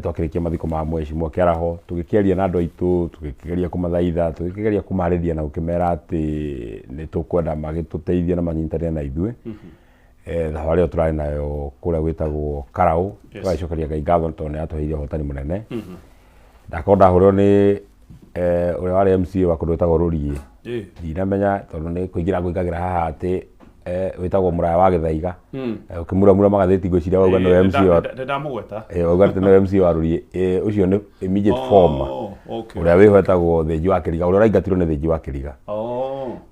twakirikia mathiko ma mweshimwa kiaraho tugikiaria na andu aitu tugikigeria kumathaitha tugikigeria kumarĩria na gukimera ati ni tukwenda magituteithia na manyitane na ithuĩ thabarĩ ĩyo turarĩ nayo kũrĩa gwĩtagwo Karau tũgacokeria Ngai ngatho tondũ nĩ atuheire ũhotani mũnene ndakorwo ndahũrĩrwo nĩ ũrĩa warĩ MCA wa kũndũ gwĩtagwo Rũriĩ ndinamenya tondũ nĩ kũingĩra ngũingagĩra haha atĩ wĩtagwo Mũraya wa Gĩthaiga ũkĩmuramura magathĩti ngwĩciria wauga no MC wa ndamũgweta wauga atĩ no MC wa Rũriĩ ũcio nĩ immediate former ũrĩa wĩhotagwo Thĩnji wa Kĩriga ũrĩa ũraingatirwo nĩ Thĩnji wa Kĩriga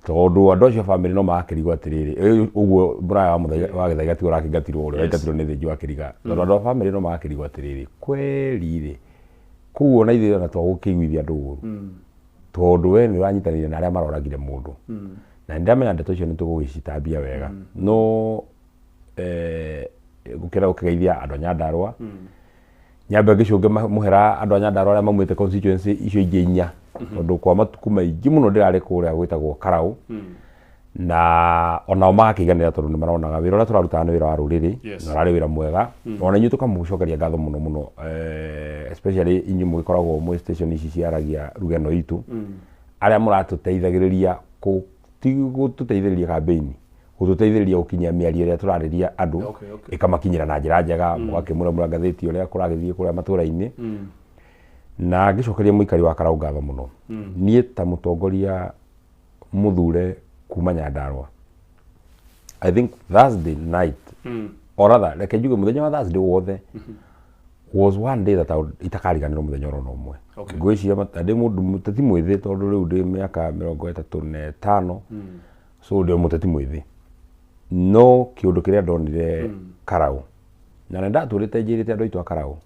tondũ andũ acio bamĩrĩ no magakĩrigwo atĩrĩrĩ ũguo Mũraya wa Gĩthaiga tiwe ũrakĩingatirwo ũrĩa ũraingatirwo nĩ Thĩnji wa Kĩriga tondũ andũ a bamĩrĩ no magakĩrigwo atĩrĩrĩ kweri-rĩ kũguo ona ithuĩ ona twagũkĩiguithia andũ ũru tondũ we nĩ ũranyitanĩire na arĩa maroragire mũndũ na ndamenya ndeto icio nĩ tũgũgĩcitambia wega no gũkĩra gũkĩgeithia andũ a Nyandarũa nyambe ngĩcũnge mũhera andũ a Nyandarũa arĩa maumĩte constituency icio ingĩ inya tondũ kwa matuku maingĩ mũno ndĩrarĩ kũrĩa gwĩtagwo Karau na onao magakĩiganĩra tondũ nĩ maronaga wĩra ũrĩa tũrarutaga nĩ wĩra wa rũrĩrĩ na ũrarĩ wĩra mwega ona inyuĩ tũkamũcokeria ngatho mũno mũno especially inyuĩ mũgĩkoragwo mwĩ station ici ciaragia rugeno itu arĩa mũratũteithagĩrĩria gũtũteithĩrĩria campaign gũtũteithĩrĩria gũkinyia mĩario ĩrĩa tũrarĩria andũ ĩkamakinyĩra na njĩra njega mũgakĩmuramura ngathĩti ũrĩa kũragĩthiĩ kũrĩa matũra-inĩ na ngĩcokeria mũikari wa Karau ngatho mũno niĩ ta mũtongoria mũthure kuma Nyandarũa I think Thursday night or rather reke njuge mũthenya wa Thursday wothe was one day that itakariganĩrwo mũthenya oro ũmwe ngwĩciria ndĩ mũndũ mũteti mwĩthĩ tondũ rĩu ndĩ mĩaka 35 so ndĩ mũteti mwĩthĩ no kĩũndũ kĩrĩa ndonire Karau na nĩ ndatũrĩte njĩrĩte andũ aitũ a Karau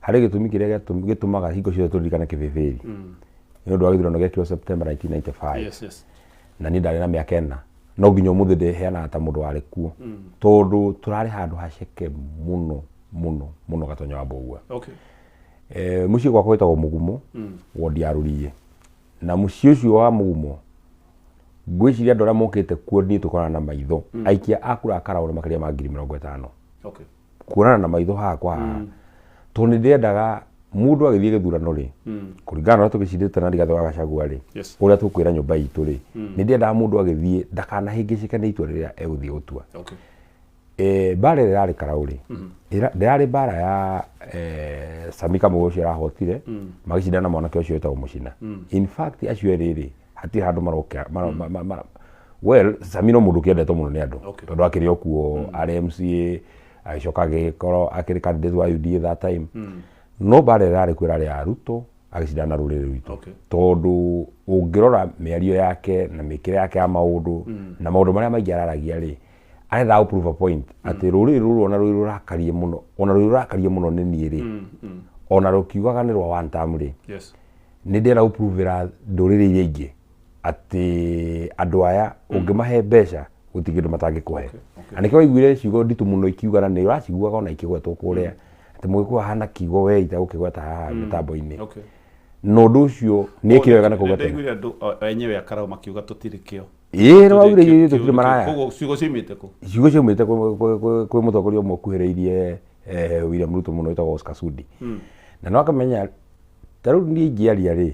harĩ gĩtũmi kĩrĩa gĩtũmaga hingo ciothe tũririkane kĩbĩbĩri nĩ ũndũ wa gĩthurano gĩekirwo September 1995 na niĩ ndarĩ na mĩaka 4 no nginya ũmũthĩ ndĩheanaga ta mũndũ warĩ kuo tondũ tũrarĩ handũ haceke mũno mũno mũno Gatonya wa Mbũgua mũciĩ gwakwa wĩtagwo Mũgumo wondi ya Rũriĩ na mũciĩ ũcio wa Mũgumo ngwĩciria andũ arĩa mokĩte kuo niĩ tũkorana na maitho aikia a kura a Karau nĩ makĩria ma 50,000 kuonana na maitho haha kwa haha tondũ nĩ ndĩendaga mũndũ agĩthiĩ gĩthurano-rĩ kũringana na ũrĩa tũgĩcindĩte na Rigathĩ wa Gachagua-rĩ ũrĩa tũkwĩra nyũmba itũ-rĩ nĩ ndĩendaga mũndũ agĩthiĩ ndakanahĩngĩcĩke nĩ itua rĩrĩa egũthiĩ gũtua mbara ĩrĩa yarĩ Karau-rĩ ndĩrarĩ mbara ya Sami Kamau ũcio arahotire magĩcindana na mwanake ũcio wĩtagwo Mũcina in fact acio erĩ-rĩ hatirĩ handũ marokĩra well Sami no mũndũ kĩendetwo mũno nĩ andũ tondũ akĩrĩ o kuo arĩ MCA agĩcoka agĩkorwo akĩrĩ candidate wa UDA that time no mbara ĩrĩa yarĩ kuo ĩrarĩ ya Ruto agĩcindana na rũrĩrĩ rwitũ tondũ ũngĩrora mĩario yake na mĩkĩre yake ya maũndũ na maũndũ marĩa maingĩ araragia-rĩ aretha prove a point atĩ rũrĩrĩ rũrũ ona rũrĩ rũrakarie mũno nĩ niĩ-rĩ ona rũkiugaga nĩ rwa one term-rĩ nĩ ndĩrenda gũprovera ndũrĩrĩ iria ingĩ atĩ andũ aya ũngĩmahe mbeca gũtirĩ kĩndũ matangĩkũhe na nĩkĩo waiguire ciugo nditũ mũno ikiugana nĩ ũraciguaga ona ikĩgwetwo kũrĩa atĩ mũgĩkũwa hana kiugo we itegũkĩgweta haha mĩtambo-inĩ na ũndũ ũcio nĩ ĩkĩrĩ wega na kũgweta ndaiguire andũ enyewe a Karau makiuga tũtirĩ kĩo nĩ waugire ithuĩ tũtirĩ maraya koguo ciugo ciumĩte kũ ciugo ciumĩte kwĩ mũtongoria ũmwe ũkuhĩrĩirie William Ruto mũno wĩtagwo Oscar Sudi na no akamenya ta rĩu niĩ ingĩaria-rĩ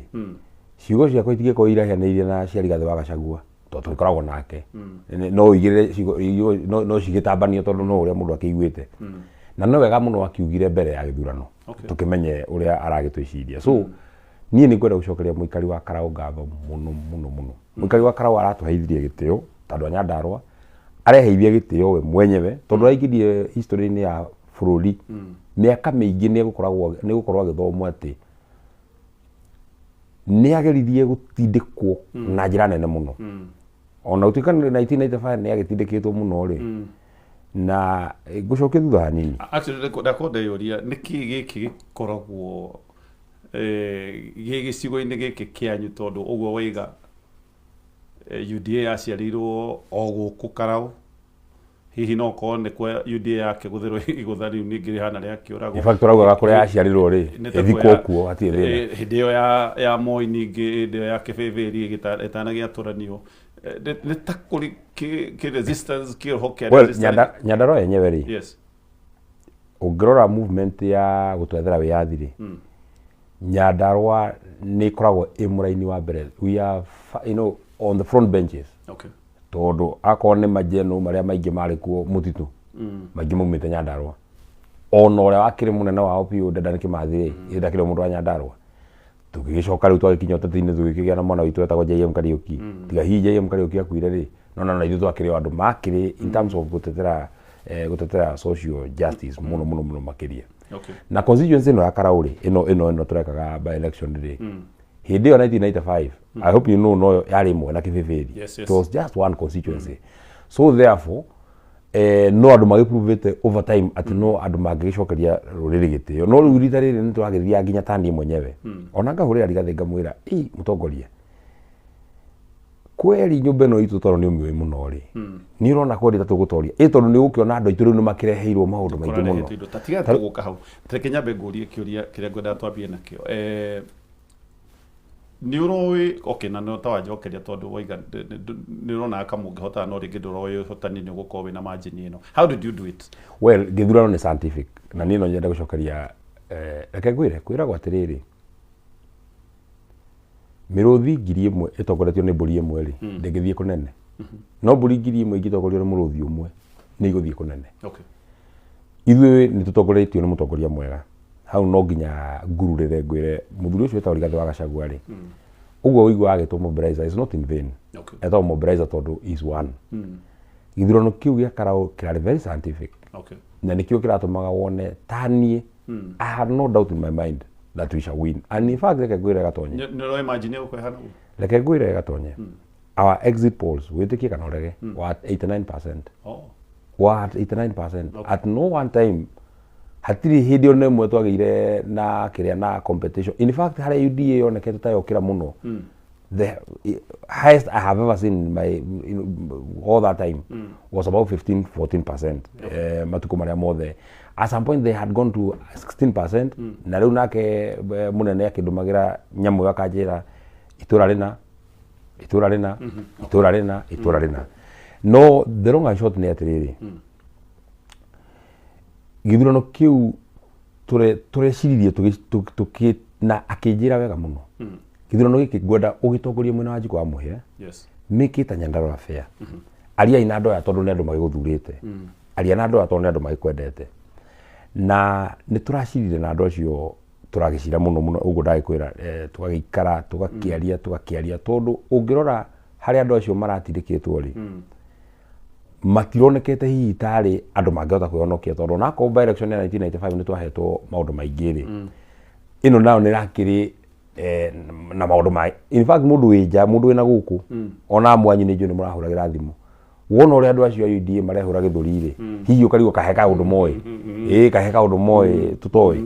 ciugo ciakwa itingĩkorwo irahianĩirie na cia Rigathĩ wa Gachagua tondũ tũkoragwo nake no igĩrĩre no cigĩtambanio tondũ no ũrĩa mũndũ akĩiguĩte na no wega mũno akiugire mbere ya gĩthurano tũkĩmenye ũrĩa aragĩtwĩciria so niĩ nĩ ngwenda gũcokeria mũikari wa Karau ngatho mũno mũno mũno mũikari wa Karau aratũheithirie gĩtĩo tondũ a Nyandarũa areheithia gĩtĩo we mwenyewe tondũ aingĩrie history-inĩ ya bũrũri mĩaka mĩingĩ nĩ gũkorwo agĩthomwo atĩ nĩ ageririe gũtindĩkwo na njĩra nene mũno ona gũtuĩka 1995 nĩ agĩtindĩkĩtwo mũno-rĩ na ngũcokia thutha hanini ndakorwo ndeyũria nĩkĩ gĩkĩ gĩkoragwo gĩcigo-inĩ gĩkĩ kĩanyu tondũ ũguo waiga UDA yaciarĩirwo o gũkũ Karau hihi no korwo nĩ kwa UDA yake gũtherwo igũtha rĩu ningĩ rĩhana rĩa kĩũrago in fact tũraugaga kũrĩa yaciarĩrwo-rĩ ĩthikwo kuo hatirĩ thĩna hĩndĩ ĩyo ya Moi ningĩ hĩndĩ ĩyo ya Kĩbĩbĩri ĩtanagĩatũranio nĩ ta kũrĩ kĩ resistance kĩroho kĩa resistance Nyandarũa yenyewe-rĩ Ungirora movement ya gutwethera wiyathiri Nyandarua ni koragwo imuraini wa mbere. We are on the front benches. Okay. Tondu akoro ni majeno maria maingi mari kuo mutitu maingi mumite Nyandarua. Ona uria wakiri munene wa OPU Dedan Kimathi ndakire mundu wa Nyandarua. Tugicoka riu twagikinya uteti-ini tugikigia na mwana witu etagwo JM Kariuki. Tiga hi JM Kariuki akuire ri na ithu twakiri andu makiri in terms of gutetera social justice muno makiria. Okay. Na constituency no ya Karauri ino turekaga by election day. Hindi yo 1995 I hope you know no yari imwe na Kibibiri. Yes. It was just one constituency. So therefore no andu magiprovete over time ati no andu magicokeria ruriri gitio no riu rita riri nitwagithia nginya tani mwenyewe ona ngahurira rigathinga mwira mutongoria kweli nyumba no itu toro ni umwe muno ri ni urona kweli tatugutoria tondu ni gukiona andu itu riu ni makireheirwo maundu maingi muno tatiga tuguka hau tekenya bengurie kiuria kiria ngwenda twambie nakio ni uroi okay na no tawajokeria tondu waiga ni urona akamunge hota no ringi nduroi hotani ni gukorwo na margin ino. How did you do it? Well, githurano ni scientific na ni no nyenda gucokeria reke ngwire kwiragwo atiriri miruthi ngiri imwe itongoretio ni mburi imwe ri ndingithie kunene no mburi ngiri imwe ingitongorio ni muruthi umwe ni iguthie kunene. Okay. Ithuĩ ni tutongoretio ni mutongoria mwega hau no nginya ngururire ngwire muthuri ucio etagwo Rigathi wa Gachagua ri uguo wigua agitwo mobilizer is not in vain. Okay. Etagwo mobilizer tondu is one. Githurano kiu gia Karau kirari very scientific. Okay. Na nikio kiratumaga wone tanie I have no doubt in my mind that we shall win. And in fact reke ngwire gatonye no imagine uko hana reke ngwire gatonye our exit polls witikie kana urege were at 89%. Were at 89%. Okay. At no one time hatiri hindi one mwe twagire na kiria na competition. In fact hari UDA yonekete tayo kira muno. The highest I have ever seen in my all that time was about 15-14%. Matuko maria mothe at some point they had gone to 16%. Na riu nake munene akidumagira nyamu yakajira itura rina no the long and short ni atiriri githurano kiu tureciririe tuki na akijira wega muno githurano giki ngwenda ugitongoria mwena wa Njiko wa Muhia. Yes. Mikita Nyandarua fair. Aria ina andu ya tondu ni andu magiguthurite aria na andu ya tondu ni andu magikwendete na ni turacirire na andu acio turagicira muno uguo ndagikwira tugagikara tugakiaria tondu ungirora hari andu acio maratindikitwo ri matironekete hihi tari andu mangihota kwihonokia tondu na ko by election ya 1995 ni twahetwo maundu maingi ri ino nao ni rakiri na maundu mai in fact mundu wija mundu wina guku ona mwanyi ni jo ni murahuragira thimu wona uri andu acio UDA marehura githuri ri hihi ukarigo kaheka undu moi kaheka undu moi tutoi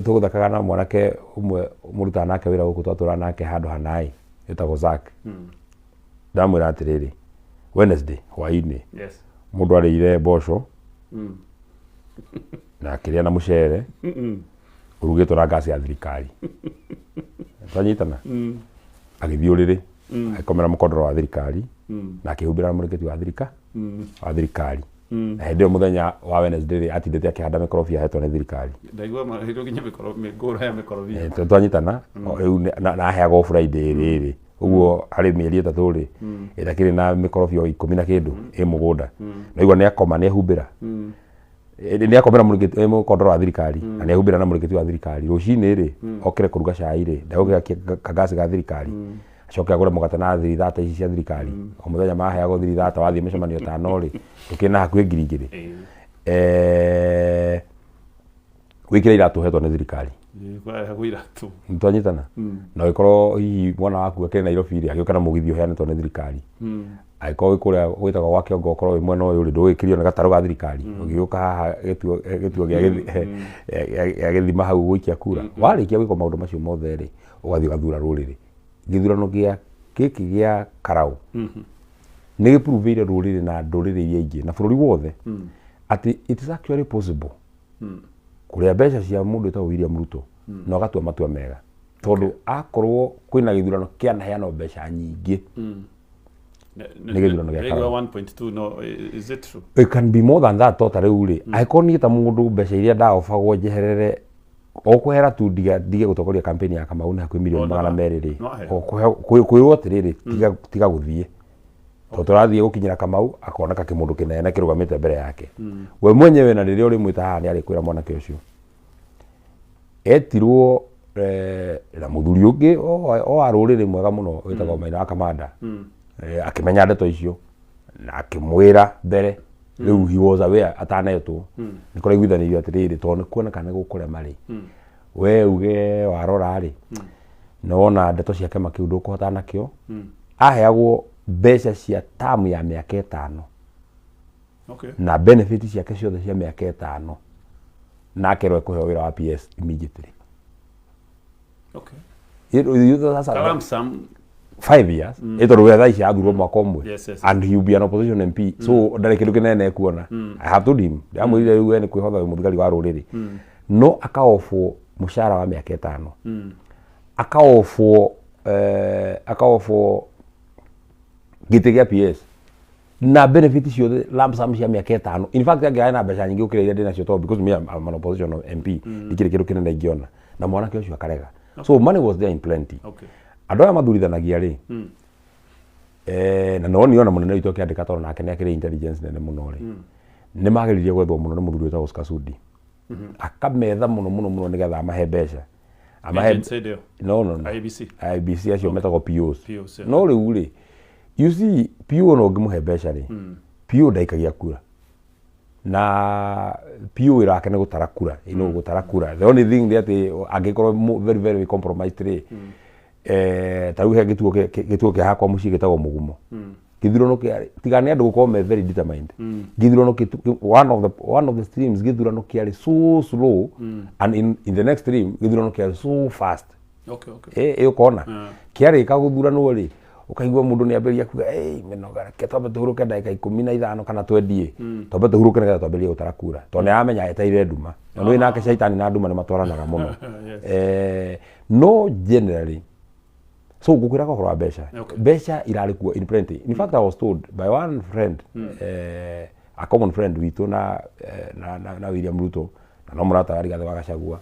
tuguthakaga na mwanake umwe muruta nake wira guku twatura nake handu hanai etagwo Zack ndamwira atiriri Wednesday hwaini yes mundu arire mboco na kiria na mucere urugitwo na gasi ya thirikari twanyitana agithiuriri akomera mukondoro wa thirikari na akihumbira na muriketi wa thirikari na hindi muthenya wa Wednesday atindete akihanda mikorofia hetwo ni thirikari ndaigua mahiro ginya mikoro ya mikorofia twanyitana na aheagwo Friday riri uguo hari mieri 3 ri itakiri na mikorofia 10 na kindu mugunda na igwa ni akoma ni ehumbira ni akomera muriketi mukondoro wa thirikari na ni ehumbira na muriketi wa thirikari rucini ri okire kuruga cai ri ndagoga kagasi ga thirikari acoke agure mugate na thiri thata ici cia thirikari o muthenya maheagwo thiri thata wathie micemanio tano ri tukina hakuhi 2,000 wikira iratu hetwo ni thirikari iratu twanyitana na wikorwo hihi mwana waku akiri Nairobi ri agioka na mugithi uheanetwo ni thirikari aiko kuria gwitagwo gwa Kiongo korwo wi mwena uyu ri ndwikirio ni gataru ga thirikari ugiuka haha gituo gia githima hau gwikia kura warikia gwiko maundu macio mothe ri ugathi gathura ruriri githurano gia kiki gia Karau ni giprovire ruriri na nduriri iria ingi na bururi wothe ati it is actually possible kuria mbeca cia mundu ta William Ruto na gatua matua mega tondu akorwo kwina githurano kia na heano mbeca nyingi nä gä thurano gä Karau 1.2 no is it true? It can be more than that tota rä u rä angäkorwo niä ta må ndå mbeca iria ndaobagwo njeherere o kå hera tu ndige gå tongoria kampeni ya Kamau nä hakuä mirioni 200 rä kwä rwo atä rä rä tiga gå thiä tondå tå rathiä gå kinyä ra Kamau akoneka kä må ndå kä nene kä rå gamä te mbere yake we mwenyewe na rä rä a å rä mwä ta haha nä arä kwä ra mwanake å cio etirwo na må thuri å ngä o a rå rä rä mwega må no wä tagwo Maina wa Kamanda akä menya ndeto icio na akä mwä ra mbere rä u he was aware atanetwo nä kå raiguithanä rio atä rä rä tondå nä kuoneka nä gå kå rema rä we uge warora rä na wona ndeto ciake makä u ndå kå hotana kä o aheagwo mbeca cia tamu ya mä aka 5 na benefit ciake ciothe cia mä aka 5 na akerwo ekå heo wä ra wa PS immediately. Kalam Sam 5 years ĩtondũ we thaa ici athurwo mwaka ũmwe and he will be an opposition MP so ndarĩ kĩndũ kĩnene kuona I have told him ndamwĩrire rĩu we nĩ kwĩhotha wĩ mũthigari wa rũrĩrĩ no akaobwo mũcara wa mĩaka 5 akaobwo gĩtĩ gĩa PS na benefit ciothe lump sum cia mĩaka 5 in fact angĩaga na mbeca nyingĩ ũkĩra iria ndĩ nacio tondũ because me I'm an opposition MP ikĩrĩ kĩndũ kĩnene ingĩona na mwanake ũcio akarega so money was there in plenty. Andå aya mathuurithanagia rĩ na no niona munene witũ akĩandĩka tondũ nake nĩ akĩrĩ intelligence nene mũno rĩ nĩ mageririe gwethwo mũno nĩ mũthuri wĩtagwo Oscar Sudi akametha mũno nĩgetha amahe mbeca IBC acio metagwo POs no rĩu rĩ you see PO no ũngĩmũhe mbeca rĩ PO ndaikagia kura na PO wĩra wake nĩ gũtara kura gũtara kura the only thing that angĩkorwo very compromised rĩ tarĩu he gĩtuo kĩa hakwa mũciĩ gĩtagwo Mũgumo gĩthurano kĩarĩ tiga nĩ andũ gũkorwo me very determined gĩthurano one of the streams gĩthurano kĩarĩ so slow and in the next stream gĩthurano kĩarĩ so fast ũkona kĩarĩka gũthuranwo rĩ ũkaigua mũndũ nĩ ambĩrĩria kuga mĩnoga reke twambe tũhurũke ndagĩka 15 kana twendie twambe tũhurũke nĩgetha twambĩrĩrie gũtara kura tondũ nĩ aramenya eteire nduma na nĩ nake caitani na nduma nĩ matwaranaga mũno no generally so gukwira ko horo mbeca mbeca irarĩ kuo in plenty in fact I was told by one friend a common friend witũ na William Ruto na no mũrata wa Rigathĩ wa Gachagua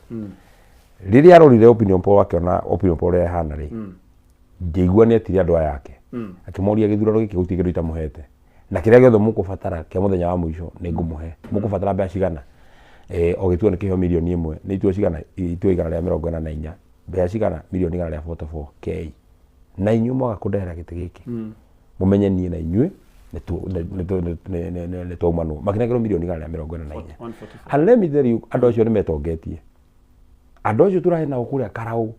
rĩrĩa arorire opinion poll akiona opinion poll ya hana rĩ ngĩigua nĩ etire andũ aya yake akĩmoria gĩthurano gĩkĩ gũtirĩ kĩndũ itamũhete na kĩrĩa gĩothe mũkũbatara kĩa mũthenya wa mũico nĩ ngũmũhe mũkũbatara mbeca cigana o gĩtuo nĩ kĩheo mirioni 1 nĩ ituo cigana ituo igana rĩa 44 mbeca cigana mirioni igana rĩa 44k na inyuĩ mwaga kũndehera gĩtĩ gĩkĩ mũmenye niĩ na inyuĩ nĩ twaumanwo makinengero mirioni igana rĩa 44 and let me tell you andũ acio nĩ metongetie andũ acio tũrahe nao kũrĩa Karau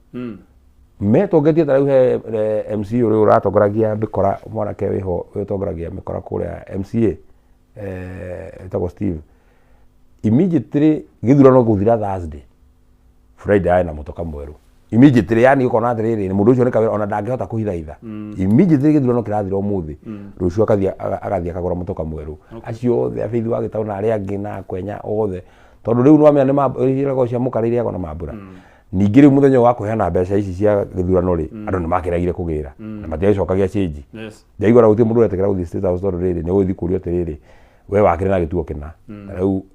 metongetie tarĩu he MC ũrĩa ũratongoragia mĩkora mwanake wĩho ũtongoragia mĩkora kũrĩa MCA etagwo Steve immediately gĩthurano gũthira Thursday Friday aĩ na mũtoka mwerũ immediately yani ukona atiriri ni mundu ucio ni kawira ona ndangihota kuhithaitha immediately githurano kirathira umuthi rucio agathia akagura mutoka mweru acio othe abeithi wa gitauna aria angi na kwenya othe tondu riu no amenya ni mabirirago cia mukariri yako na mambura ningi riu muthenya wa kuheana mbeca ici cia githurano ri andu ni makiragire kugira na matiacokagia change ndaigora guti mundu uretekera guthi state house tondu riri ni guthi kurio tiriri we wakire na gituo kina riu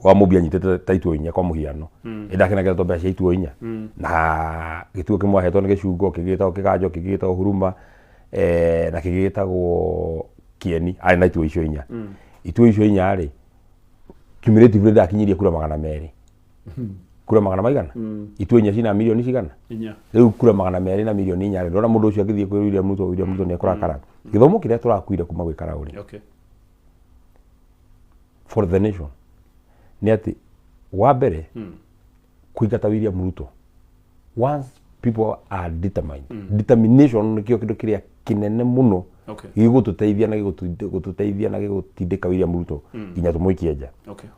wa mubia nyitete taituo inya kwa muhiano indakena to mbeca ituo inya na gituo kimwe hetwo ni gicungo kigitagwo kiganjo kigitagwo huruma na kigitagwo kieni ari na ituo icio inya ituo icio inya ari cumulatively ndakinyirie kura 200 kura 100 maigana ituo inya cina milioni cigana inya riu kura 200 na milioni inya rora mundu ucio agithie kwi William Ruto ni akurakara githomo kiria turakuire kuma gwi Karauri for the nation ni ati wa mbere kuigata William Ruto once people are determined determination ni kio kindu kiria kinene muno gigututeithia na gigutindika William Ruto inya tumuikie nja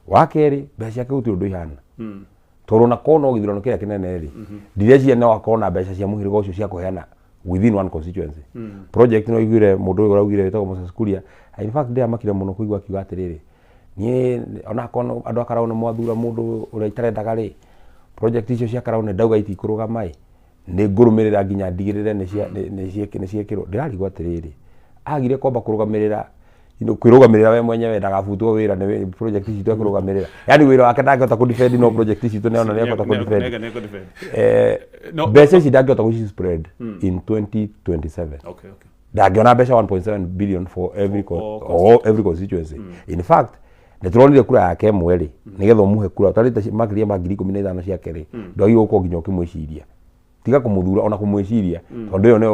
wa keri mbeca yake guti undu ihana toro na kono githurano kiria kinene ri ndirecia no akona mbeca cia muhirigo ucio cia kuheana within one constituency project no igire mundu uyu uraugire witagwo Moses Kuria in fact ndia makire muno kuigwa kiuga atiriri nie ona kono andu akarauna mwathura mundu uria itarendaga ri project icio cia Karauna ndauga itikuruga mai nä ngå rå mä rä ra nginya ndigä rä re nä ciäkä ndärarigwo atä rä rä agire kwamba kå rå gamä rä ra kwä rå gamä rä ra we mwenyewe ndagabutwo wä ra nä project citå ekå rå gamä rä ra yani wä ra wake ndangähota kå defend no project citå neona nä ekåhota kå defend mbeca ici ndangähota gå spread in 2027 ndangäona mbeca 1.7 billion for every constituency in fact nä tå ronire kura yake mwe rä nä getha å muhe kura tarä te makä ria ma 15,000 ciake rä ndwagä gå korwo nginya å kä mwä ciria tiga kå må thura ona kå mwä ciria tondå ä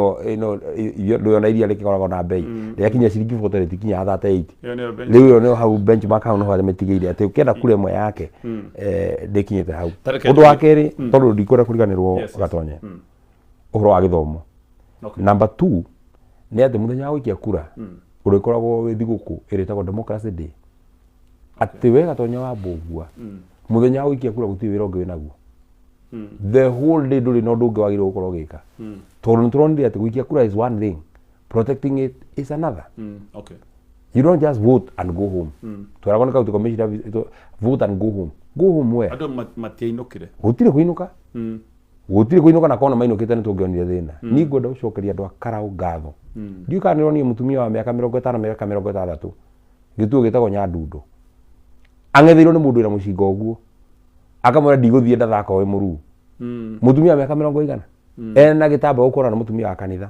yo ndå yona iria rä kä koragwo na bei rä akinya ciringi 40 rä tikinya 38 rä u ä yo nä hau benchmark hau nä ho mä tigä ire atä å kä enda kura ĩmwe yake ndä kinyä te hau å ndå wa kerä tondå ndikå kå riganä rwo Gatonye å horo wa gä thomo number 2 nä atä må thenya wa gå ikia kura å rä koragwo wä thigå kå ä rä tagwo democracy day atä we Gatonye wa mbågua må thenya wa gå ikia kura gå tirä wä ra å ngä wä naguo the whole day ndå rä na å ndå å ngä wagä rwo gå korwo gä ka tondå nä tå ronire atä gå ikia kura is one thing protecting it is another you don't just vote and go home twaragwo nä kaunti commission vote and go home where andå matiainũkire gå tirä kå inũka gå tirä kå inũka na kona mainå kä te nä tå ngä onire thä na nä ngwenda gå cokeria andå a Karau ngatho ndiå kana nä ronire må tumia wa mä aka 50 mĩaka 60 gä tuo gä tagwo Nyandundu ang'etheirwo nä må ndå wä na må cinga å guo akamwĩra ndigå thiä ndathaka wĩ må ruu må tumia wa mä aka 100 ena gä tamba gå korana na må tumia wa kanitha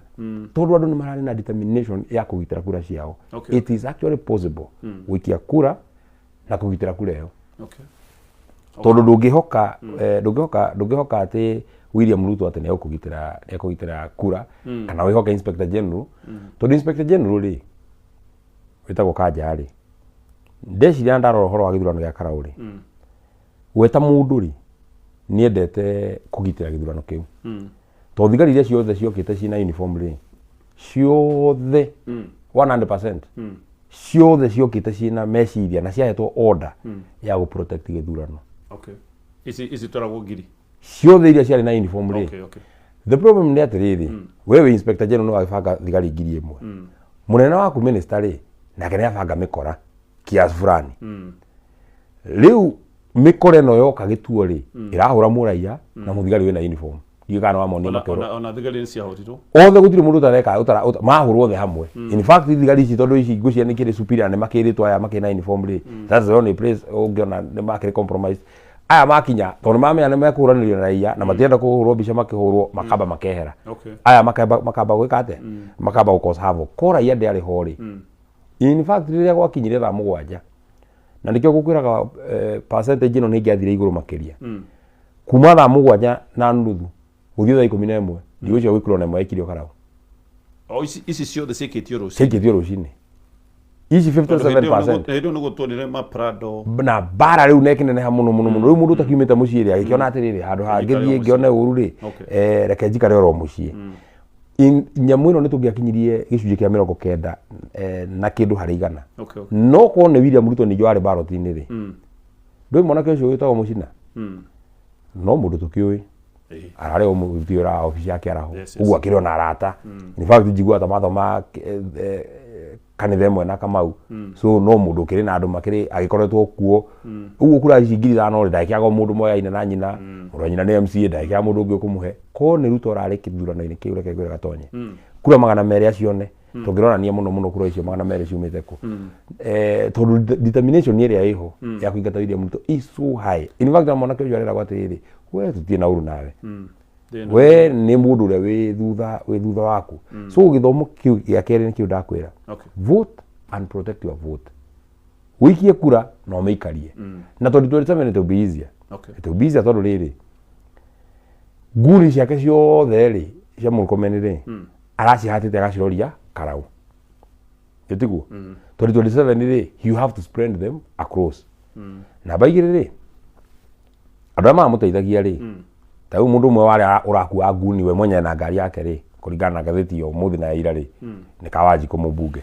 tondå andå nä mararä na determination ya kå gitä ra kura ciao it is actually possible gå ikia kura na kå gitä ra kura ä yo tondå ndå ngä hoka atä William Ruto atä nä ekå gitä ra kura kana wä hoke inspector general tondå inspector general rä wä tagwo Kanja rä ndeciria ndarora å horo wa gä thurano gä a Karau rä weta må ndå rä nä endete kå gitä ra gä thurano kä u tondå thigari iria ciothe ciokä te cina uniform rä ciothe 100% ciothe ciokä te cina meciria na ciahetwo order ya gå protect gä thurano ici twaragwo ngiri ciothe iria ciarä na uniform rä the problem nä atä rä rä wewe inspector general no agibanga thigari ngiri ĩmwe munene waku minister rĩ nake nĩ abanga mĩkora kiasi fulani rĩu mĩkora ĩno yoka gĩtuo rĩ ĩrahũra mũraia na mũthigari wĩna uniform igana wa moni makero ona thigari nĩ ciahotirwo othe gũtirĩ mũndũ ũtareka mahũrwo othe hamwe in fact thigari ici tondũ ici ngũcia nĩ kĩrĩ superior nĩ makĩrĩtwo aya makĩna uniform rĩ that's the only place ũngĩona nĩ makĩrĩ compromise aya makinya tondũ mamenya nĩ mekũranĩrio na raia na matienda kũhũrwo mbica makĩhũrwo makamba makehera aya makamba gwĩka atĩa makamba gũkosa havoc ko raia ndĩarĩ ho rĩ in fact rĩrĩa gwakinyire thaa 7 na nĩkĩo gũkwĩraga percentage ĩno nĩ ĩngĩathire igũrũ makĩria kuma thaa 7 na nuthu gũthiĩ thaa 11 ndigũ cio gwĩkĩrwo na ĩmwe yaikĩrio Karau ici ciothe ciĩkĩtio rũcinĩ ici 57% hĩndĩ nĩ gũtũonire maprado na bara rĩu nekineneha mũno rĩu mũndũ ũtakiumĩte mũciĩ rĩ agĩkĩona atĩrĩrĩ handũ hangĩthiĩ ngĩone ũru rĩ reke njikare oro mũciĩ nyamũ ĩno nĩ tũngĩakinyirie gĩcunjĩ kĩa 90 na kĩndũ harĩ igana no korwo nĩ William Ruto ningĩ warĩ ballot-inĩ rĩ ndũĩ mwanake ũcio wĩtagwo Mũcina no mũndũ tũkĩũĩ ararĩ o mũthio ra obici yake araho ũguo akĩrĩ ona arata in fact njiguaga ta mathoma kanitha ĩmwe na Kamau so no mũndũ ũkĩrĩ na andũ makĩrĩ agĩkoretwo kuo ũguo kura ici ngiri ithano rĩ ndagĩkĩaga mũndũ moyaine na nyina mũndũ wa nyina nĩ MCA ndagĩkĩaga mũndũ ũngĩ ũkũmũhe ko nĩ Ruto ararĩ kĩthurano-inĩ kĩu reke ngwĩre Gatonye kura 200 acione tũngĩronania mũno kura icio 200 ciumĩte kũ tondũ determination ĩrĩa ĩho ya kũingata William Ruto is so high in fact na mwanake ũcio arĩragwo atĩrĩrĩ we tũtirĩ na ũru nawe we nĩ mũndũ ũrĩa wĩ thutha waku so gĩthomo kĩu gĩa kerĩ nĩ kĩu ndakwĩra vote and protect your vote wĩikie kura na ũmĩikarie na 2027 it will be easier it will be easier tondũ rĩrĩ nguri ciake ciothe rĩ cia Mũrkomen rĩ aracihatĩte agaciroria Karau gĩtiguo 2027 rĩ you have to spread them across namba igĩrĩ rĩ andũ arĩa mamũteithagia rĩ ta rĩu mũndũ ũmwe warĩa ũrakua nguni we mwenye na ngari yake rĩ kũringana na gatheti ya ũmũthĩ na ya ira rĩ nĩ Kawanjikũ mũmbunge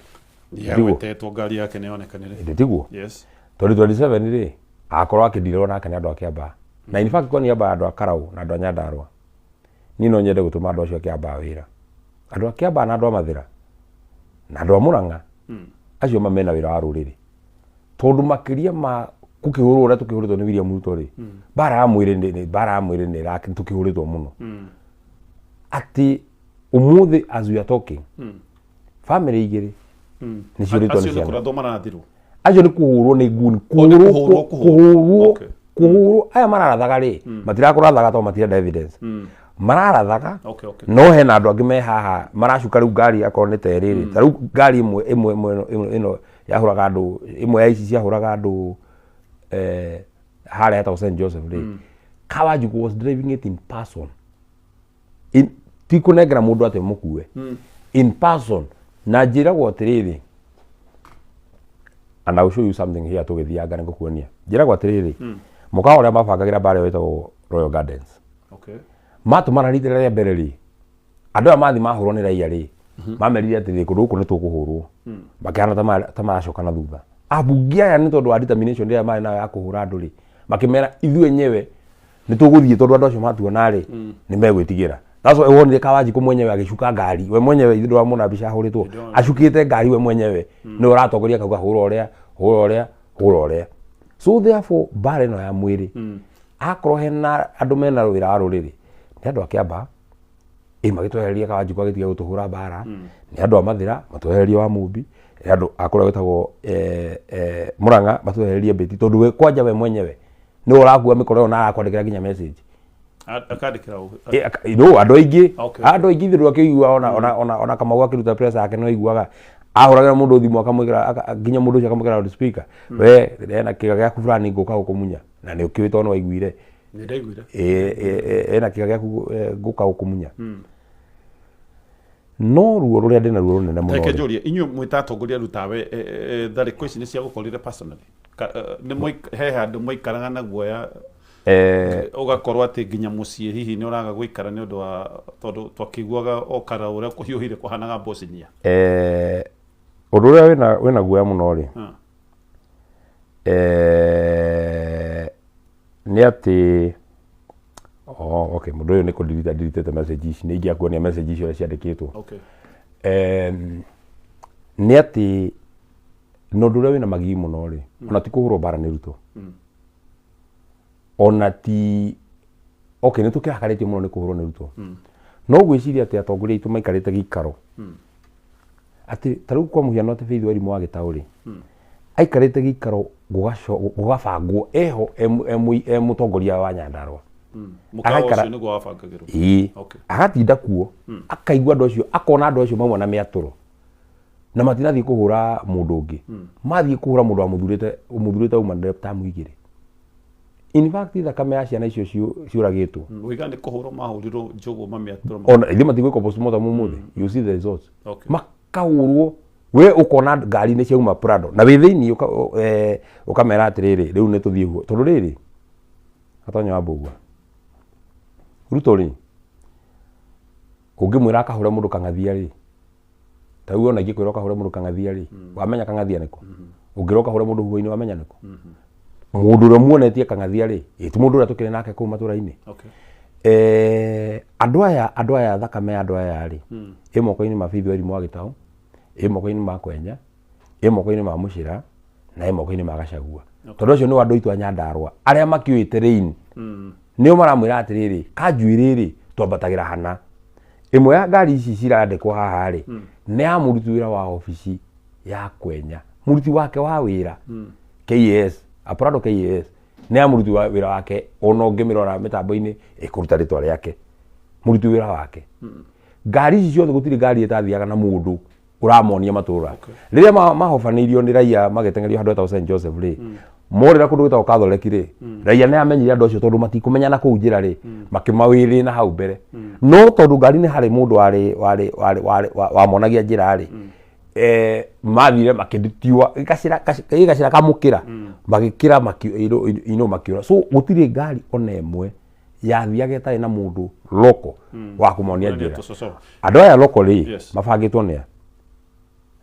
gwetetwo ngari yake nĩ yonekanire ndĩtiguo 2027 rĩ akorwo akĩndirwo nake nĩ andũ a Kĩambaa na in fact kwani amba andũ a Karau na andũ a Nyandarua niĩ no nyende gũtũma andũ acio a Kĩambaa wĩra andũ a Kĩambaa na andũ a Mathĩra na andũ a Mũrang'a acio mamena wĩra wa rũrĩrĩ tondũ makĩria ma kũkĩhũrwo ũrĩa tũkĩhũrĩtwo nĩ William Ruto rĩ bara ya mwĩrĩ nĩ tũkĩhũrĩtwo mũno ati umuthi as we are talking family igiri ni ciuritwo ni ciana acio ni kuhurwo ni nguni kuhurwo aya mararathaga ri matirakurathaga to matirenda evidence mararathaga no hena andu angi me haha maracuka riu ngari akorwo ni teriri ta riu ngari imwe ino yahuraga andu imwe ya ici ciahuraga andu haria ta St Joseph ri Kawanjiku was driving it in person tikunengera mundu ate mukue in person na njiragwo atiriri and I will show you something here tugithianga ni ngukuonia njiragwo atiriri mukawa uria mabangagira bare wetagwo Royal Gardens matu mararitira ria mbere ri andu aya mathi mahurwo ni raia ri mamerire atiri kundu guku ni tukuhurwo makihana ta maracoka na thutha abungi aya ni tondu wa determination ria mari nayo ya kuhura andu ri makimera ithuĩ enyewe ni tuguthie tondu andu acio matuona ri ni megwitigira that's why wonire Kawanjiku mwenyewe agicuka ngari we mwenyewe ithu ndwamona bica ahuritwo acukite ngari we mwenyewe ni uratongoria kauga hura uria so therefore bare no ya mwiri akorwo hena andu mena wira wa ruriri ni andu akiamba magitwehereria Kawanjiku agitiga gutuhura bara ni andu a Mathira matwehereria wa Mumbi ni andu akora wetagwo Murang'a matwehereria Beti tondu we kwanja we mwenyewe ni urakua mikoro na arakwandikira nginya message akandikira no andu aingi thiru akigua ona Kamau akiruta press yake no iguaga ahuragira mundu thimu akamwikira nginya mundu ucio akamwikira loud speaker we ena kiga gyaku fulani nguka gukumunya na ni ukiwita ono waiguire ni ndaiguire ena kiga gyaku nguka gukumunya no ruo ruria ndina ruo runene muno reke njurie inyu mwitatongoria rutawe thariko ici ni cia gukorire personally ni moi he handu moikaraga na guoya ugakorwo ati nginya mucii hihi ni uraga guikara ni undu wa tondu twakiguaga okara uria kuhiuhire kuhanaga Bosnia undu uria wina guoya muno ri ni ati okay mundu uyu ni delete message ici ni ingia kuonia message icio ciandikitwo ni ati no ndu uria wina magi muno ri ona ti kuhurwo bara ni ruto ona ti okay ni tukihakaritie muno ni kuhurwo ni ruto no gwiciria ati atongoria itu maikarite gikaro ati taru kwa muhiano ati Faith Wairimu wa Gitauri aikarite gikaro gugabangwo eho mutongoria wa Nyandarua mukawa ni gwabangagirwo agatinda kuo akaigua andu acio akona andu acio mamwe na miaturo na matinathii kuhura mundu ungi mathii kuhura mundu wa muthurite uma tamu igiri in fact thakame ya ciana icio ciuragitwo wiga ni kuhura mahurirwo njugu mamiaturo ona ithi matigwiko postmortem umuthi you see the results makahurwo we ukona ngari ni ciauma Prado na wi thiini ukamera atiriri riu ni tuthie huo tondu riri atonya wambugua Ruto ri ungimwira akahure mundu kangathia ri ta uona ngikwira akahure mundu kangathia ri wamenya kangathia niko ungiroka hure mundu huo-ini wamenya niko mundu ro muonetie kangathia ri ti mundu ura tukire nake ku matura-ini andu aya thakame andu aya ri moko-ini ma Faith Wairimu wa Gitau moko-ini ma Kwenya moko-ini ma Mucira na moko-ini ma Gachagua tondu ucio ni andu itu a Nyandarua aria makiuite rein nio maramwira atiriri kanjuiriri twambatagira hana imwe ya ngari ici cirandikwo haha ri ni ya muruti wira wa ofisi ya Kwenya muruti wake wa wira KS Prado KS ni ya muruti wa wira wake ona ungimirora mitambo-ini ikuruta ritwa riake muruti wira wake ngari ici ciothe gutiri ngari itathiaga na mundu uramonia matura riria mahofanirio ni raia magitengerio handu eta St Joseph ri morira kundu gwitagwo Catholic ri raia ni amenyire andu acio tondu matikumenyana kuu njira ri makimawiri na hau mbere no tondu ngari ni hari mundu wamonagia njira ri mathire makinditiwa igacira kamukira magikira makiura so gutiri ngari ona imwe yathiaga itarĩ na mundu loko wa kumonia njira andu aya loko ri mabangitwo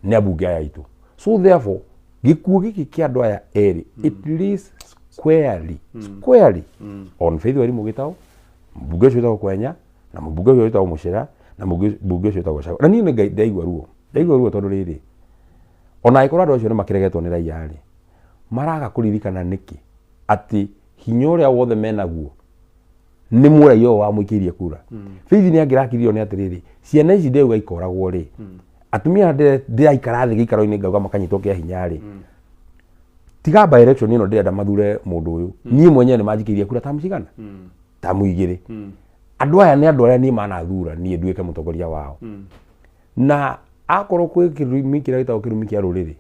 ni abunge aya itu so therefore gikuo giki kia andu aya eri it leads squarely on Faith Wairimu Gitau mbunge ucio witagwo Kwenya na mbunge ucio witagwo Mucira na mbunge ucio witagwo Gachagua na niĩ nĩ ndaigua ruo tondu riri ona ikorwo andu acio ni makiregetwo ni raia ri maraga kuririkana niki ati hinya uria wothe menaguo nĩ mũraia wa mũikirie kura Faith nĩ angĩrakirio nĩ atiriri ciana ici ndeu ikoragwo ri atumia ndiraikara thĩ gĩikaro-inĩ ngauga makanyitwo kĩa hinya ri tiga by election ino ndĩrenda mathure mũndũ ũyũ niĩ mwenyewe nĩ manjikirie kura ta mũcigana ta mũigĩrĩ andũ aya nĩ andũ arĩa niĩ manathura niĩ nduĩke mũtongoria wao na akorwo kwĩ kĩrumi kĩrĩa gĩtagwo kĩrumi kĩa rũrĩrĩ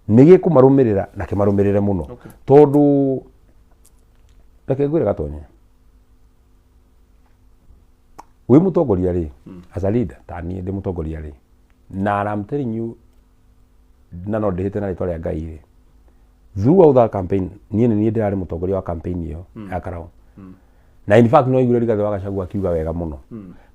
nĩ gĩkũmarũmĩrĩra na kĩmarũmĩrĩre mũno tondũ reke ngwĩre Gatonye wĩ mũtongoria rĩ as a leader ta niĩ ndĩ mũtongoria rĩ na I'm telling you na no ndĩhĩte na rĩtwa rĩa Ngai rĩ throughout that campaign niĩ ndĩrarĩ mũtongoria wa campaign ĩyo ya Karau na in fact no igure Rigathĩ wa Gachagua akiuga wega mũno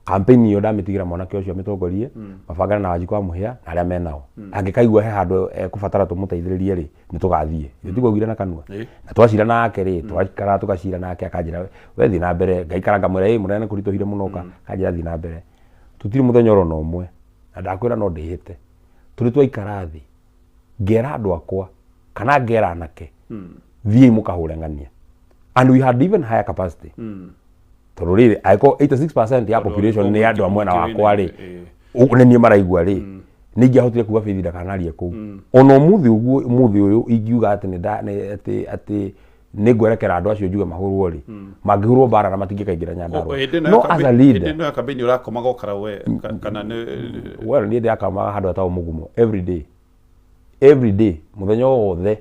campaign ĩyo ndamĩtigĩra mwanake ũcio amĩtongorie mabangana na Wanjiku wa Mũhĩa na arĩa menao angĩkaigua he handũ ekũbatara tũmũteithĩrĩrie rĩ nĩ tũgathiĩ tũtigũgire na kanua na twacira nake rĩ twakara tũgacira nake akanjĩra we thiĩ na mbere ngaikara ngamwĩra mũnene kũritũhire mũno kanjĩra thiĩ na mbere tũtirĩ mũthenya oro na ũmwe na ndakwĩra no ndĩhĩte tũrĩ twaikara thĩ ngera andũ akwa kana ngera anake thiĩ mũkahũre ng'ania and we had even higher capacity tondũ rĩrĩ aiko 86% ya population nĩ andũ a mwena wakwa rĩ nĩ niĩ maraigua rĩ nĩ ingĩahotire kuga Faith ndakanarie kũu ona ũmũthĩ ũyũ ingiuga atĩ nĩ ngwerekera andũ acio njuge mahũrwo rĩ mangĩhũrwo mbara na matingĩkaingĩra Nyandarua no as a leader nĩ campaign ũrakomaga ũkara we kana nĩ well niĩ ndĩrakamaga handũ hatao mũgumo every day mũthenya wothe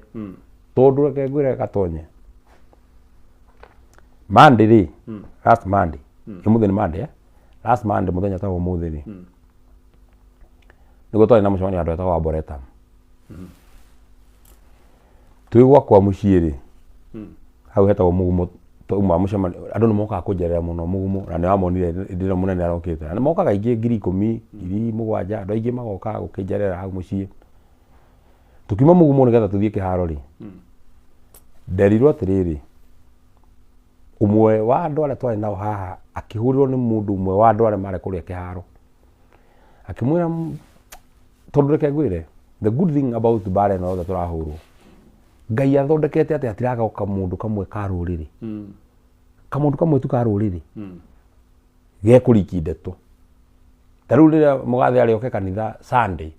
tondũ reke ngwĩre Gatonye Monday rĩ last Monday mũthenya nĩ Monday last Monday mũthenya ta ũmũthĩ rĩ nĩguo twarĩ na mũcemanio handũ hetagwo Arboretum twĩ gwakwa mũciĩ rĩ hau hetagwo mũgumo twauma mũcemanio andũ nĩ mokaga kũnjerera mũno mũgumo na nĩ wamonire ndĩrĩ mũnene arokĩte na nĩ mokaga aingĩ 10,000 7,000 andũ aingĩ magoka gũkĩnjerera hau mũciĩ tukiuma mũgumo nĩgetha tũthiĩ kĩharo rĩ nderirwo atĩrĩrĩ umwe wa andũ arĩa twarĩ nao haha akĩhũrĩrwo nĩ mũndũ umwe wa andũ arĩa marĩ kũrĩa kĩharo akĩmwĩra tondũ reke ngwĩre the good thing about bara ĩno yothe tũrahũrwo Ngai athondekete atĩ atiraga kamũndũ kamwe ka rũrĩrĩ kamũndũ kamwe tu ka rũrĩrĩ gekũriki ndeto ta rĩu rĩrĩa mũgathĩ arĩ oke kanitha Sunday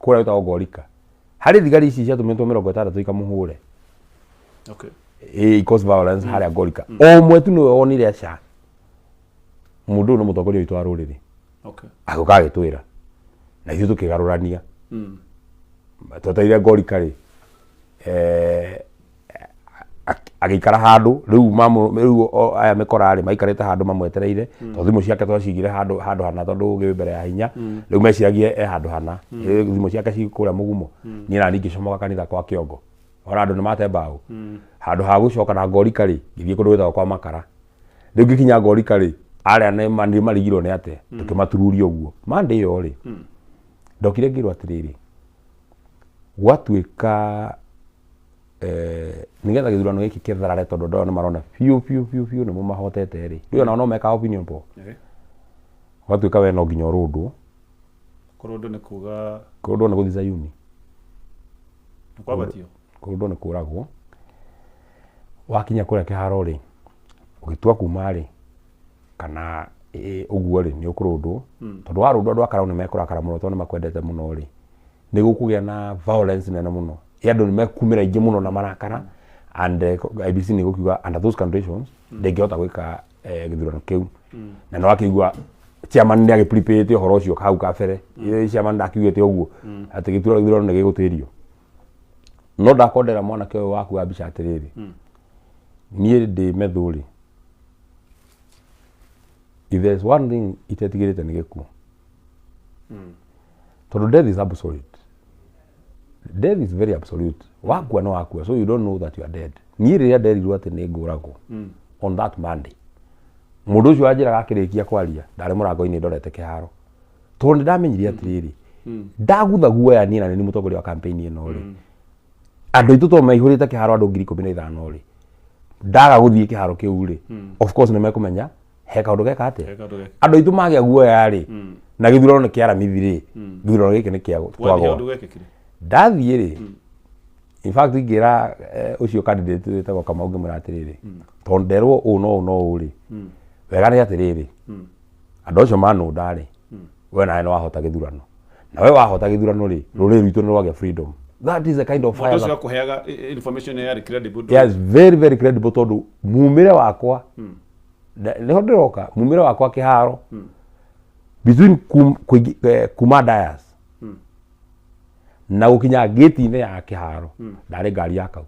kũrĩa gwĩtagwo Ngorika harĩ thigari ici ciatũmĩtwo 60 ikamũhũre cause violence harĩa Ngorika omwe tu nĩwe wonire aca mũndũ nĩ mũtongoria witũ wa rũrĩrĩ agĩũka agĩtwĩra na ithuĩ tũkĩgarũrania twetereire Ngorika rĩ agĩikara handũ rĩu aya mĩkora rĩ maikarĩte handũ mamwetereire tondũ thimũ ciake twacigire handũ hana tondũ ũgĩ mbere ya hinya rĩu meciragie handũ hana thimũ ciake cikũrĩa mũgumo niĩ na ningĩ comoka kanitha kwa Kĩongo ona andũ nĩ mate mbaũ handũ ha gũcoka na Ngorika rĩ ngĩthiĩ kũndũ gwĩtagwo kwa Makara rĩu ngĩkinya Ngorika rĩ arĩa nĩ marigirwo nĩ atĩ tũkĩmatururia ũguo Monday ĩyo rĩ ndokire ngĩrwo atĩrĩrĩ gwatuĩka nĩgetha gĩthurano gĩkĩ kĩtharare tondũ andũ nĩ marona biũ nĩ mahotete rĩ rĩu ona no meka opinion poll gwatuĩka we no nginya ũrũndwo kũrũndwo nĩ kuga kũrũndwo nĩ gũthiĩ Zayuni kwabatio kũrũndwo nĩ kũragwo wakinya kũrĩa kĩharo rĩ ũgĩtua kuma rĩ kana ũguo rĩ nĩ ũkũrũndwo tondũ warũndwo andũ a Karau nĩ mekũrakara mũno tondũ nĩ makwendete mũno rĩ nĩ gũkũgĩa na violence nene mũno andũ nĩ mekumĩra ingĩ mũno na marakara and IBC nĩ gũkiuga under those conditions ndĩngĩhota gwĩka gĩthurano kĩu na nĩ wakĩigua chairman nĩ agĩprepare ũhoro ũcio hau kabere chairman ndakiugĩte ũguo atĩ gĩthurano nĩ gĩgũtĩrio no ndakondera mwanake ũyũ waku wa mbica atĩrĩrĩ niĩ ndĩ methũrĩ if there's one thing itetigĩrĩte nĩ gĩkuũ tondũ death is absolute. Death is very absolute. Wakua no wakua, so you don't know that you are dead. Niĩ rĩrĩa nderirwo atĩ nĩ ngũragwo on that Monday mũndũ ũcio anjĩraga akĩrĩkia kwaria ndarĩ mũrango-inĩ ndorete kĩharo tondũ nĩ ndamenyire atĩrĩrĩ ndagutha guoya niĩ na nĩ mũtongoria wa campaign ĩno rĩ andũ aitũ to maihũrĩte kĩharo andũ 15,000 rĩ ndaga gũthiĩ kĩharo kĩu rĩ of course nĩ mekũmenya he kaũndũ geka atĩa andũ aitũ magĩa guoya rĩ na gĩthurano nĩ kĩaramithi rĩ gĩthurano gĩkĩ nĩ kĩa twago ndathiĩ rĩ in fact ngira ucio candidate wetagwo Kamau ngimwira atiriri tonderwo u no uri wega ni atiriri andu acio manu ndari we nae no wahota githurano na we wahota githurano ri ruri rwitu ni rwage freedom. That is a kind of fire. Ndio kuheaga information ya credible. Yes, very very credible tondu mumire wakwa niho ndiroka mumire wakwa kiharo between kuma Dias na ukinya gate ine ya kiharo ndari ngari yakau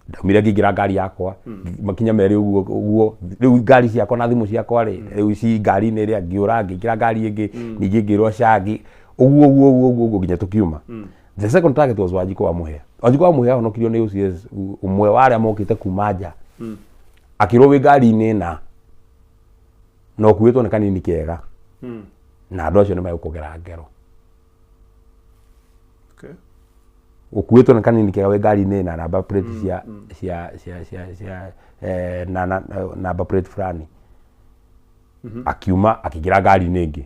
ndaumire ngingira ngari yakwa makinya meri uguo riu ngari ciakwa na thimu ciakwa ri riu ci ngari ni ria ngiura ngingira ngari ingi ningi ngirwa shagi uguo nginya tukiuma. The second target was Wanjiku wa Muhea. Wanjiku wa Muhea onokirio ni UCS umwe wa aria mokite kumaja akirwo ngari ni na no kuitwo ni kanini kega na andu acio ni megukugera ngero. Okay. Ukuitwo ni kanini kega we ngari ni na namba plate cia namba plate fulani akiuma akigira ngari ningi